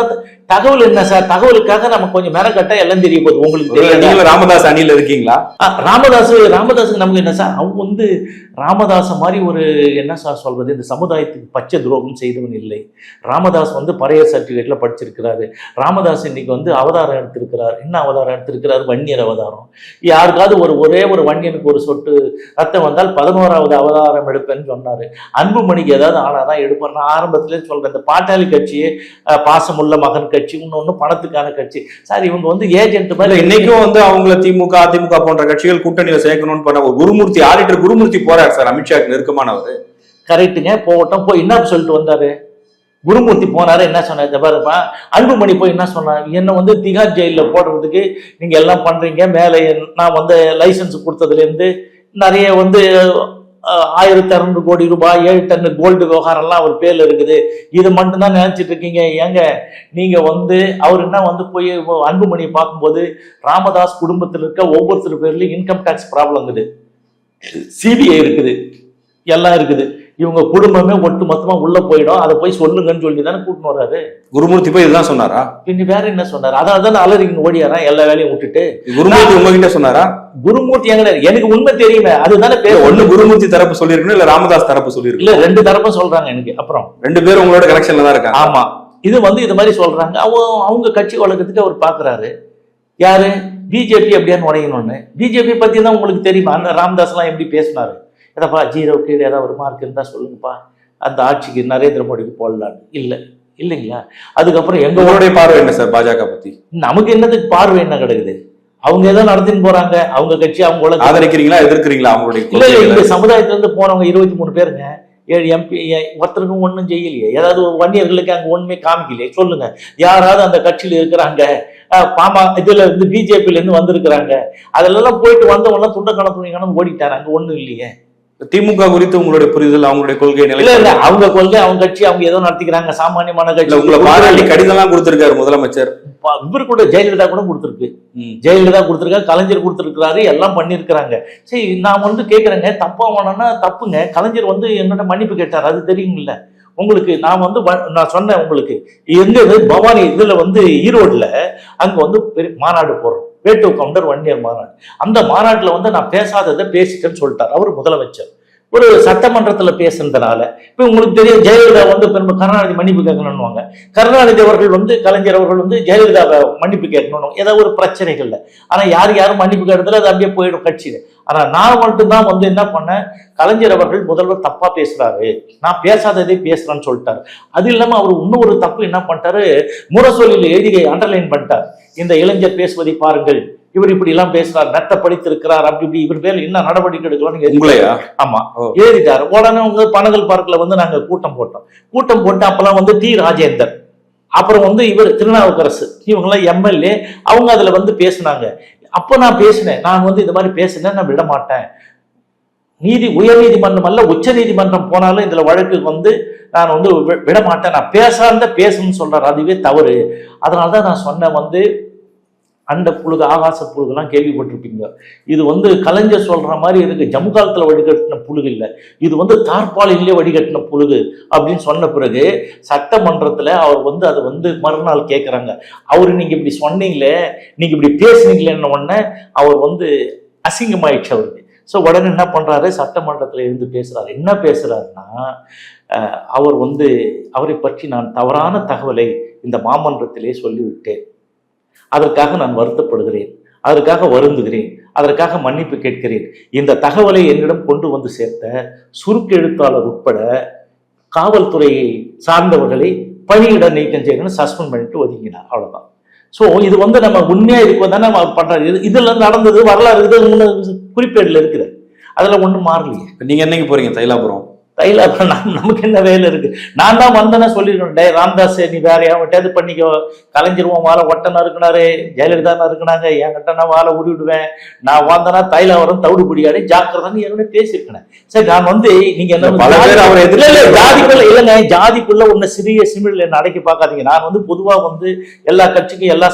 தகவல் என்ன சார்? தகவலுக்காக நம்ம கொஞ்சம் மெனக்கட்டா எல்லாம் தெரிய போகுது. உங்களுக்கு தெரியல. ராமதாஸ் அணியில இருக்கீங்களா? ராமதாஸுக்கு நமக்கு என்ன சார்? அவங்க வந்து ராமதாஸ் மாதிரி ஒரு என்ன சார் சொல்றது, இந்த சமுதாயத்துக்கு பச்சை துரோகம் செய்தவன் இல்லை. ராமதாஸ் வந்து பழைய சர்டிபிகேட்ல படிச்சிருக்கிறாரு. ராமதாஸ் இன்னைக்கு வந்து அவதாரம் எடுத்திருக்கிறார். என்ன அவதாரம் எடுத்திருக்கிறாரு? வன்னியர் அவதாரம். யாருக்காவது ஒரே ஒரு வன்னியனுக்கு ஒரு சொட்டு ரத்தம் வந்தால் 11வது அவதாரம் எடுப்பேன்னு சொன்னாரு. அன்புமணிக்கு ஏதாவது ஆனாதான் எடுப்பார். நான் ஆரம்பத்திலே சொல்றேன், இந்த பாட்டாளி கட்சியே பாசமுள்ள மகன் கட்சி, இன்னொன்னு பணத்துக்கான கட்சி சார். இவங்க வந்து ஏஜென்ட் மாதிரி. இன்னைக்கும் வந்து அவங்கள திமுக அதிமுக போன்ற கட்சிகள் கூட்டணியில சேர்க்கணும்னு பண்ண ஒரு குருமூர்த்தி, ஆடிட்டர் குருமூர்த்தி போறாரு சார், அமித்ஷாக்கு நெருக்கமானவர். கரெக்டுங்க. போகட்டும். போய் என்ன சொல்லிட்டு வந்தாரு குருமூர்த்தி? போனாரு, என்ன சொன்னாரு பாருப்பா. அன்புமணி போய் என்ன சொன்னார்? என்ன வந்து திகார் ஜெயில போடுறதுக்கு நீங்க எல்லாம் பண்றீங்க. மேலே நான் வந்து லைசன்ஸ் கொடுத்ததுல இருந்து நிறைய வந்து 1600 கோடி ரூபாய் 7 டன் கோல்டு விவகாரம்லாம் அவர் பேர்ல இருக்குது. இது மட்டும்தான் நினைச்சிட்டு இருக்கீங்க. ஏங்க நீங்க வந்து அவர் என்ன வந்து போய் அன்புமணியை பார்க்கும்போது ராமதாஸ் குடும்பத்தில் இருக்க ஒவ்வொருத்தர் பேர்லயும் இன்கம் டேக்ஸ் ப்ராப்ளம் இருக்குது, சிபிஐ இருக்குது, எல்லாம் இருக்குது. இவங்க குடும்பமே ஒட்டு மொத்தமா உள்ள போயிடும். அதை போய் சொல்லுங்கன்னு சொல்லி தானே கூட்டின்னு வர்றாரு. குருமூர்த்தி போய் இதுதான் சொன்னாரா? பின்ன வேற என்ன சொன்னாரு? அதான் தானே அலறிக்கு ஓடியாரா எல்லா வேலையும் விட்டுட்டு. குருமூர்த்தி உங்ககிட்ட சொன்னாரா? குருமூர்த்தி எங்க? எனக்கு உண்மை தெரியுமே. அதுதானே ஒண்ணு குருமூர்த்தி தரப்பு சொல்லிருக்கணும், இல்ல ராமதாஸ் தரப்பு சொல்லிருக்கு. இல்ல 2 தரப்பும் சொல்றாங்க எனக்கு. அப்புறம் 2 பேரும் உங்களோட கனெக்ஷன்ல தான் இருக்காங்க. ஆமா, இது வந்து இது மாதிரி சொல்றாங்க. அவங்க கட்சி வழக்கத்துக்கு அவர் பாக்குறாரு. யாரு? பிஜேபி எப்படியா நுழையணும்னு. பிஜேபி பத்தி தான் உங்களுக்கு தெரியுமா? அந்த ராமதாஸ் எல்லாம் எப்படி பேசினாரு? எதப்பா 0 கீழே ஏதாவது ஒரு மார்க் இருந்தா சொல்லுங்கப்பா, அந்த ஆட்சிக்கு நரேந்திர மோடிக்கு போடலான்னு. இல்லைங்களா? அதுக்கப்புறம் எங்களுடைய பார்வை என்ன சார் பாஜக பத்தி? நமக்கு என்னதுக்கு பார்வை என்ன கிடக்குது? அவங்க ஏதோ நடத்தின்னு போறாங்க. அவங்க கட்சி அவங்க ஆதரிக்கிறீங்களா எதிர்க்கிறீங்களா? அவங்களுடைய இல்ல இந்த சமுதாயத்துல இருந்து போனவங்க 23 பேருங்க. 7 MP ஒருத்தருக்கும் ஒன்றும் செய்யலையே. ஏதாவது வன்னியர்களுக்கு அங்க ஒண்ணுமே காமிக்கலையே. சொல்லுங்க, யாராவது அந்த கட்சியில இருக்கிறாங்க? இதுல இருந்து பிஜேபியில இருந்து வந்திருக்கிறாங்க. அதெல்லாம் போயிட்டு வந்தவங்க துண்டக்கான துணிக்கான ஓடிட்டாரு. அங்க ஒண்ணும் இல்லையே. திமுக குறித்து உங்களுடைய புரிதல், அவங்களுடைய கொள்கை நிலை? இல்ல அவங்க கொள்கை, அவங்க கட்சி, அவங்க ஏதோ நடத்திக்கிறாங்க. சாமானியமான கட்சி. உங்களை பாராட்டி கடிதம் எல்லாம் கொடுத்திருக்காரு முதலமைச்சர். இவரு கூட ஜெயலலிதா கூட கொடுத்திருக்கு. ஜெயலலிதா கொடுத்திருக்காரு, கலைஞர் கொடுத்திருக்கிறாரு, எல்லாம் பண்ணிருக்கிறாங்க. சரி, நான் வந்து கேக்குறேங்க, தப்பா வேணும்னா தப்புங்க. கலைஞர் வந்து என்னோட மன்னிப்பு கேட்டார், அது தெரியுங்கள உங்களுக்கு. நான் வந்து நான் சொன்னேன் உங்களுக்கு, எங்க பவானி இதுல வந்து ஈரோடுல அங்க வந்து மாநாடு போடுறோம், வேட்டு கவுண்டர் வன்னியர் மாநாடு. அந்த மாநாட்டுல வந்து நான் பேசாததை பேசிட்டேன்னு சொல்லிட்டார் அவர் முதலமைச்சர். ஒரு சட்டமன்றத்துல பேசுனதுனால இப்ப உங்களுக்கு தெரியும், ஜெயலலிதா வந்து கருணாநிதி மன்னிப்பு கேட்கணும்னுவாங்க. கருணாநிதி அவர்கள் வந்து கலைஞர் அவர்கள் வந்து ஜெயலலிதாவை மன்னிப்பு கேட்கணும் ஏதாவது ஒரு பிரச்சனைகள்ல. ஆனா யாரும் மன்னிப்பு கேட்டதுல அது அப்படியே போயிடும் கட்சியில. ஆனா நான் மட்டும்தான் வந்து என்ன பண்ணேன், கலைஞர் அவர்கள் முதல்வர் தப்பா பேசுறாரு, நான் பேசாததே பேசுறேன்னு சொல்லிட்டாரு. அது இல்லாம அவர் இன்னொரு தப்பு என்ன பண்ணிட்டாரு, முரசொலியில எழுதி அண்டர்லைன் பண்ணிட்டார். இந்த இளைஞர் பேசுவதை பாருங்கள், இவர் இப்படி எல்லாம் பேசுறாரு, நட்ட படித்திருக்கிறார், அப்படி இப்படி இவர் பேர் என்ன நடவடிக்கை எடுக்கலாம்னு. ஆமா, எழுதிட்டாரு. உடனே உங்க பனகல் பார்க்ல வந்து நாங்க கூட்டம் போட்டு அப்பெல்லாம் வந்து டி ராஜேந்தர், அப்புறம் வந்து இவர் திருநாவுக்கரசு, இவங்க எல்லாம் எம்எல்ஏ, அவங்க அதுல வந்து பேசினாங்க. அப்ப நான் பேசினேன், நான் வந்து இது மாதிரி பேசினேன், நான் விட மாட்டேன். உயர் நீதிமன்றம் அல்ல, உச்ச நீதிமன்றம் போனாலும் இதுல வழக்கு வந்து நான் வந்து விட மாட்டேன், நான் பேசணும்னு சொல்றாரு, அதுவே தவறு. அதனாலதான் நான் சொன்னேன் வந்து அண்ட புழுகு ஆகாச புழுகுலாம் கேள்விப்பட்டிருப்பீங்க. இது வந்து கலைஞர் சொல்ற மாதிரி இருக்கு, ஜம்மு காலத்துல வடிகட்டின புழுகு இல்லை, இது வந்து தார்பாலிலே வடிகட்டின புழுகு அப்படின்னு சொன்ன பிறகு சட்டமன்றத்துல அவர் வந்து அதை வந்து மறுநாள் கேட்கிறாங்க, அவரு நீங்க இப்படி சொன்னீங்களே, நீங்க இப்படி பேசுனீங்களேன்னு உடனே அவர் வந்து அசிங்கமாயிடுச்சு அவருக்கு. ஸோ உடனே என்ன பண்றாரு, சட்டமன்றத்துல இருந்து பேசுறாரு. என்ன பேசுறாருன்னா, அவர் வந்து அவரை பற்றி நான் தவறான தகவலை இந்த மாமன்றத்திலே சொல்லிவிட்டேன், அதற்காக நான் வருத்தப்படுகிறேன், அதற்காக வருந்துகிறேன் அதற்காக மன்னிப்பு கேட்கிறேன். இந்த தகவலை என்னிடம் கொண்டு வந்து சேர்த்த சுருக்கெழுத்தாளர் உட்பட காவல்துறையை சார்ந்தவர்களை பணியிட நீக்கம் செய்யணும்னு சஸ்பெண்ட் பண்ணிட்டு ஒதுங்கினார். அவ்வளவுதான். ஸோ இது வந்து நம்ம உண்மையா இருக்கும் தானே நம்ம பண்றாரு. இதுல நடந்தது வரலாறு இது குறிப்பேடுல இருக்குது. அதுல ஒன்றும் மாறலையே. நீங்க என்னைக்கு போறீங்க தைலாபுரம்? நமக்கு என்ன வேலை இருக்கு? நான் தான் வந்தேன்னா சொல்லிருக்கேன், டே ராம்தாஸ் நீ வேற யாவட்டாவது பண்ணிக்கோ, கலைஞருவன் வாழை ஒட்டனா இருக்கிறாரு, ஜெயலலிதா இருக்கிறாங்க, என்கிட்ட நான் வாழை உருவிடுவேன், நான் வந்தேன்னா தைலாவரம் தவிடு பிடிக்காது ஜாக்கிரதான்னு ஏற்கனவே பேசியிருக்கேன். சரி, நான் வந்து நீங்க என்ன ஜாதிக்குள்ள இல்லைங்க, ஜாதிக்குள்ள ஒன்னு சிறிய சிமிழ் என்ன அடக்கி பார்க்காதீங்க. நான் வந்து பொதுவா வந்து எல்லா கட்சிக்கும் எல்லா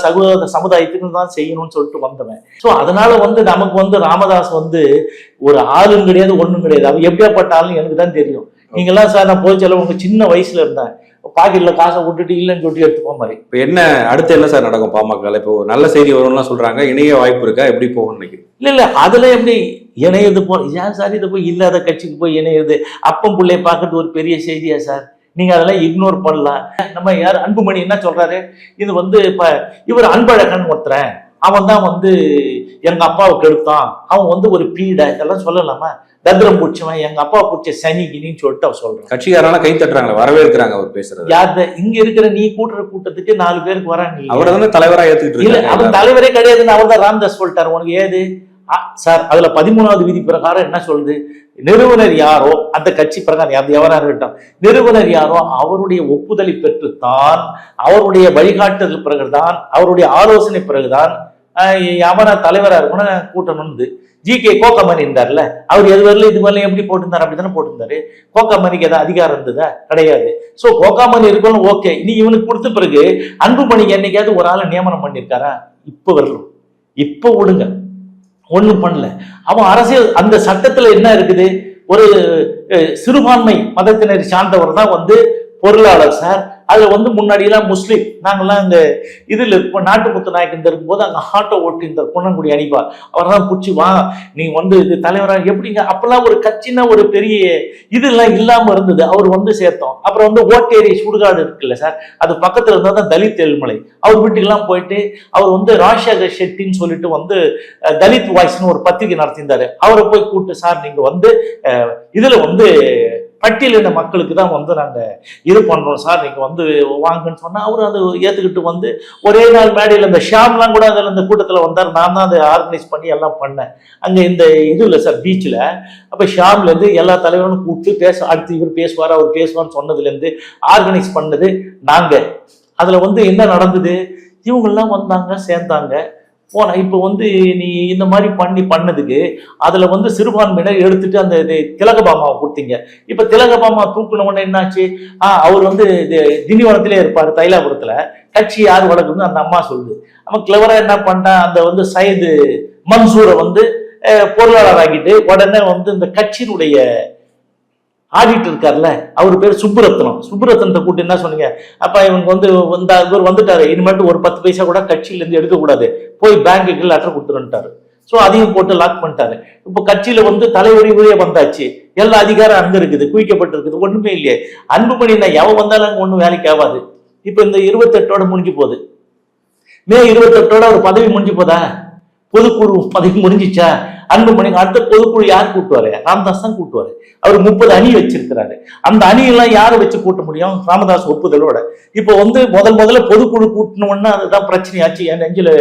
சமுதாயத்துக்கும் தான் செய்யணும்னு சொல்லிட்டு வந்தவன். ஸோ அதனால வந்து நமக்கு வந்து ராமதாஸ் வந்து ஒரு ஆளும் கிடையாது ஒண்ணும் கிடையாது. அவன் எப்படியாப்பட்ட ஆளுன்னு எனக்கு தான் தெரியும். நீங்கெல்லாம் சார் நான் போய் சொல்ல உங்க சின்ன வயசுல இருந்தேன், பாக்கெட்ல காசை விட்டுட்டு இல்லைன்னு சொல்லி எடுத்துப்போ மாதிரி. இப்ப என்ன அடுத்து என்ன சார் நடக்கும் பாமக? இப்போ நல்ல செய்தி வரும்லாம் சொல்றாங்க, இணைய வாய்ப்பு இருக்கா? எப்படி போகும் நினைக்கிறேன்? இல்ல அதுல எப்படி இணையது ஏன் சார் இதை போய் இல்லாத கட்சிக்கு போய் இணையது? அப்பம் பிள்ளைய பார்க்கறது ஒரு பெரிய செய்தியா சார்? நீங்க அதெல்லாம் இக்னோர் பண்ணலாம். நம்ம யார் அன்புமணி என்ன சொல்றாரு, இது வந்து இப்ப இவர் அன்பழகன் ஒருத்தரன், அவன் தான் வந்து எங்க அப்பாவுக்கு எடுத்தான், அவன் வந்து ஒரு பீட, இதெல்லாம் சொல்லலாமா? தத்ரம் பிடிச்சவன், எங்க அப்பா பிடிச்ச சனிகினின்னு சொல்லிட்டு அவர் சொல்றான். கட்சிக்காரனா கை தட்டுறாங்களா, வரவேற்கிறாங்க அவர் பேசுறது? யாரு இங்க இருக்கிற நீ கூட்டுற கூட்டத்துக்கு 4 பேருக்கு வராங்க. அவர் தானே தலைவரா ஏத்துக்கிட்டு இல்ல, அவர் தலைவரே கிடையாதுன்னு அவர் தான் ராம்தாஸ் சொல்லிட்டாரு. உனக்கு ஏது சார்? அதுல 13வது விதி பிரகாரம் என்ன சொல்லுது? நிறுவனர் யாரோ அந்த கட்சி பிரகாரம் அது எவரா இருக்கட்டும், நிறுவனர் யாரோ அவருடைய ஒப்புதலை பெற்றுத்தான், அவருடைய வழிகாட்டுதல் பிறகுதான், அவருடைய ஆலோசனை பிறகுதான் அவனா தலைவரா இருக்கணும் கூட்டணும்னு. ஜி.கே. கோகமணி இருந்தார்ல, அவர் எது வரல இது வரல எப்படி போட்டிருந்தாரு? அப்படித்தானே போட்டிருந்தாரு. கோகமணிக்கு ஏதாவது அதிகாரம் இருந்ததா? கிடையாது. சோ கோகமணி இருக்கணும், ஓகே. நீ இவனுக்கு கொடுத்த பிறகு அன்புமணிக்கு என்னைக்காவது ஒரு ஆளை நியமனம் பண்ணிருக்காரா? இப்ப வரலாம், இப்ப விடுங்க, ஒண்ணும் பண்ணல. அவன் அரசியல் அந்த சட்டத்துல என்ன இருக்குது? ஒரு சிறுபான்மை மதத்தினர் சார்ந்தவர் தான் வந்து பொருளாளர் சார். அதுல வந்து முன்னாடி எல்லாம் முஸ்லீம், நாங்கெல்லாம் இந்த இதுல இருப்போம், நாட்டுமுத்து நாயக்கன் இருக்கும்போது அங்க ஆட்டோ ஓட்டி இந்த பொன்னங்குடி அணிப்பா, அவர் தான் பிடிச்சி வா நீ வந்து இது தலைவராக எப்படிங்க. அப்பெல்லாம் ஒரு கட்சின்னா ஒரு பெரிய இதெல்லாம் இல்லாம இருந்தது. அவர் வந்து சேர்த்தோம். அப்புறம் வந்து ஓட்டேரி சுடுகாடு இருக்குல்ல சார், அது பக்கத்துல இருந்தா தான் தலித் ஏழ்மலை. அவர் வீட்டுக்கெல்லாம் போயிட்டு அவர் வந்து ராஜசேகர் ஷெட்டின்னு சொல்லிட்டு வந்து தலித் வாய்ஸ்னு ஒரு பத்திரிகை நடத்தியிருந்தாரு. அவரை போய் கூப்பிட்டு, சார் நீங்க வந்து இதுல வந்து பட்டியலின மக்களுக்கு தான் வந்து நாங்க இது பண்றோம் சார், நீங்க வந்து வாங்கன்னு சொன்னா அவரு அதை ஏத்துக்கிட்டு வந்து ஒரே நாள் மேடையில் இந்த ஷாம்லாம் கூட அதில் இந்த கூட்டத்துல வந்தார். நான் தான் அதை ஆர்கனைஸ் பண்ணி எல்லாம் பண்ணேன். அங்க இந்த இது இல்லை சார் பீச்சில். அப்ப ஷாம்ல இருந்து எல்லா தலைவரும் கூப்பிட்டு பேச, அடுத்து இவர் பேசுவார் அவர் பேசுவார்னு சொன்னதுல இருந்து ஆர்கனைஸ் பண்ணது நாங்க. அதுல வந்து என்ன நடந்தது, இவங்கெல்லாம் வந்தாங்க சேர்ந்தாங்க போன. இப்ப வந்து நீ இந்த மாதிரி பண்ணதுக்கு அதுல வந்து சிறுபான்மையினர் எடுத்துட்டு அந்த திலகபாமாவை கொடுத்தீங்க. இப்ப திலகபாமா தூக்குன உடனே என்னாச்சு? அவர் வந்து திண்டிவனத்திலே இருப்பாரு, தைலாபுரத்துல. கட்சி யார் வழக்குன்னு அந்த அம்மா சொல்லுது. அவன் கிளவரா என்ன பண்ணான், அந்த வந்து சையது மன்சூரை வந்து பொருளாளர் ஆகிட்டு உடனே வந்து இந்த கட்சியினுடைய ஆடிட்டர் இருக்கார்ல, அவர் பேர் சுப்புரத்னத்தை கூட்டு என்ன சொன்னீங்க, அப்ப இவங்க வந்து இவர் வந்துட்டாரு, இனிமேட்டு ஒரு 10 பைசா கூட கட்சியில இருந்து எடுக்கக்கூடாது, போய் பேங்குக்கு லெட்டர் கொடுத்துருன்ட்டாரு. ஸோ அதையும் போட்டு லாக் பண்ணிட்டாரு. இப்போ கட்சியில வந்து தலைவரியே வந்தாச்சு, எல்லா அதிகாரம் அங்க இருக்குது, குவிக்கப்பட்டிருக்குது, ஒண்ணுமே இல்லையே. அன்புமணி நான் எவன் வந்தாலும் அங்க ஒண்ணும் வேலைக்கு ஆகாது. இப்ப இந்த 28ஓட முடிஞ்சு போகுது. மே 28ஓட ஒரு பதவி முடிஞ்சு போதா? பொதுக்குழு பதவி முடிஞ்சிச்சா? அன்புமணி அடுத்த பொதுக்குழு யார் கூட்டுவாரு? ராமதாஸ் தான் கூட்டுவாரு. அவர் 30 அணி வச்சிருக்கிறாரு. அந்த அணியெல்லாம் யாரை வச்சு கூட்ட முடியும்? ராமதாஸ் ஒப்புதலோட. இப்போ வந்து முதல்ல பொதுக்குழு கூட்டணும்னா அதுதான் பிரச்சனையாச்சு. என் நெஞ்சில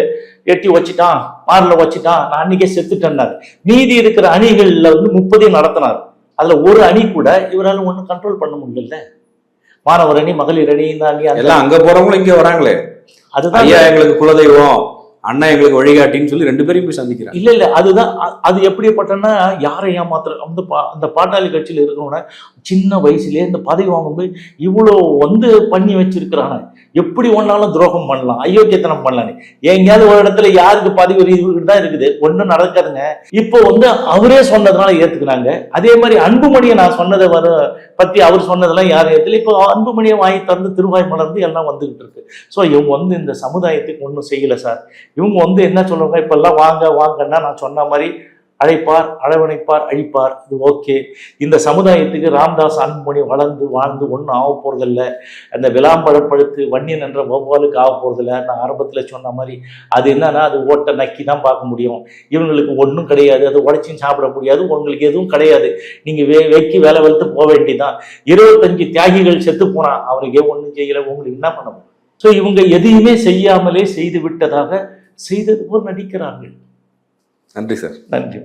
எட்டி வச்சுட்டான், மாரில வச்சுட்டான், நான் அன்னைக்கே செத்துட்டேன்னாரு. மீதி இருக்கிற அணிகள்ல வந்து 30 நடத்தினார். அதுல ஒரு அணி கூட இவரால் ஒன்றும் கண்ட்ரோல் பண்ண முடியல. மாணவர் அணி, மகளிர் அணி, இந்த அணி எல்லாம் அங்க போறவங்களும் இங்க வராங்களே. அதுதான் எங்களுக்கு குலதெய்வம், அண்ணா எங்களுக்கு வழிகாட்டின்னு சொல்லி 2 பேரையும் போய் சந்திக்கிறாங்க. இல்ல அதுதான். அது எப்படிப்பட்டன்னா யாரை ஏமாத்துற அந்த பாட்டாளி கட்சியில இருக்கிறவன சின்ன வயசுலயே இந்த பதவி வாங்கும்போது இவ்வளோ வந்து பண்ணி வச்சிருக்கிறாங்க. எப்படி ஒன்னாலும் துரோகம் பண்ணலாம், அயோக்கியத்தனம் பண்ணலாம். எங்கேயாவது ஒரு இடத்துல யாருக்கு பதவி இவர்கிட்ட தான் இருக்குது, ஒன்றும் நடக்காதுங்க. இப்போ வந்து அவரே சொன்னதுனால ஏத்துக்கிறாங்க. அதே மாதிரி அன்புமணியை நான் சொன்னதை பத்தி அவர் சொன்னதெல்லாம் யாரும் ஏத்துல. இப்போ அன்புமணியை வாங்கி தந்து திருவாய் மலர்ந்து எல்லாம் வந்துகிட்டு இருக்கு. ஸோ இவங்க வந்து இந்த சமுதாயத்துக்கு ஒன்றும் செய்யல சார். இவங்க வந்து என்ன சொல்லுவாங்க, இப்பெல்லாம் வாங்கன்னா நான் சொன்ன மாதிரி அழைப்பார், அரவணைப்பார், அழிப்பார். இது ஓகே. இந்த சமுதாயத்துக்கு ராமதாஸ் அன்புமணி வளர்ந்து வாழ்ந்து ஒன்றும் ஆக போறதில்ல. அந்த விளாம்பழம் பழுத்து வன்னியன் என்ற வௌவாலுக்கு ஆக போறதில்ல. நான் ஆரம்பத்தில் சொன்ன மாதிரி அது என்னன்னா அது ஓட்டை நக்கி தான் பார்க்க முடியும். இவங்களுக்கு ஒன்றும் கிடையாது, அது உடைச்சும் சாப்பிட முடியாது, உங்களுக்கு எதுவும் கிடையாது. நீங்க வைக்கி வேலை வளர்த்து போக வேண்டியதான். 25 தியாகிகள் செத்து போனான், அவனுக்கே ஒன்றும் செய்யல, உங்களுக்கு என்ன பண்ண முடியும்? ஸோ இவங்க எதையுமே செய்யாமலே செய்து விட்டதாக செய்தது போல் நடிக்கிறார்கள். நன்றி சார். நன்றி.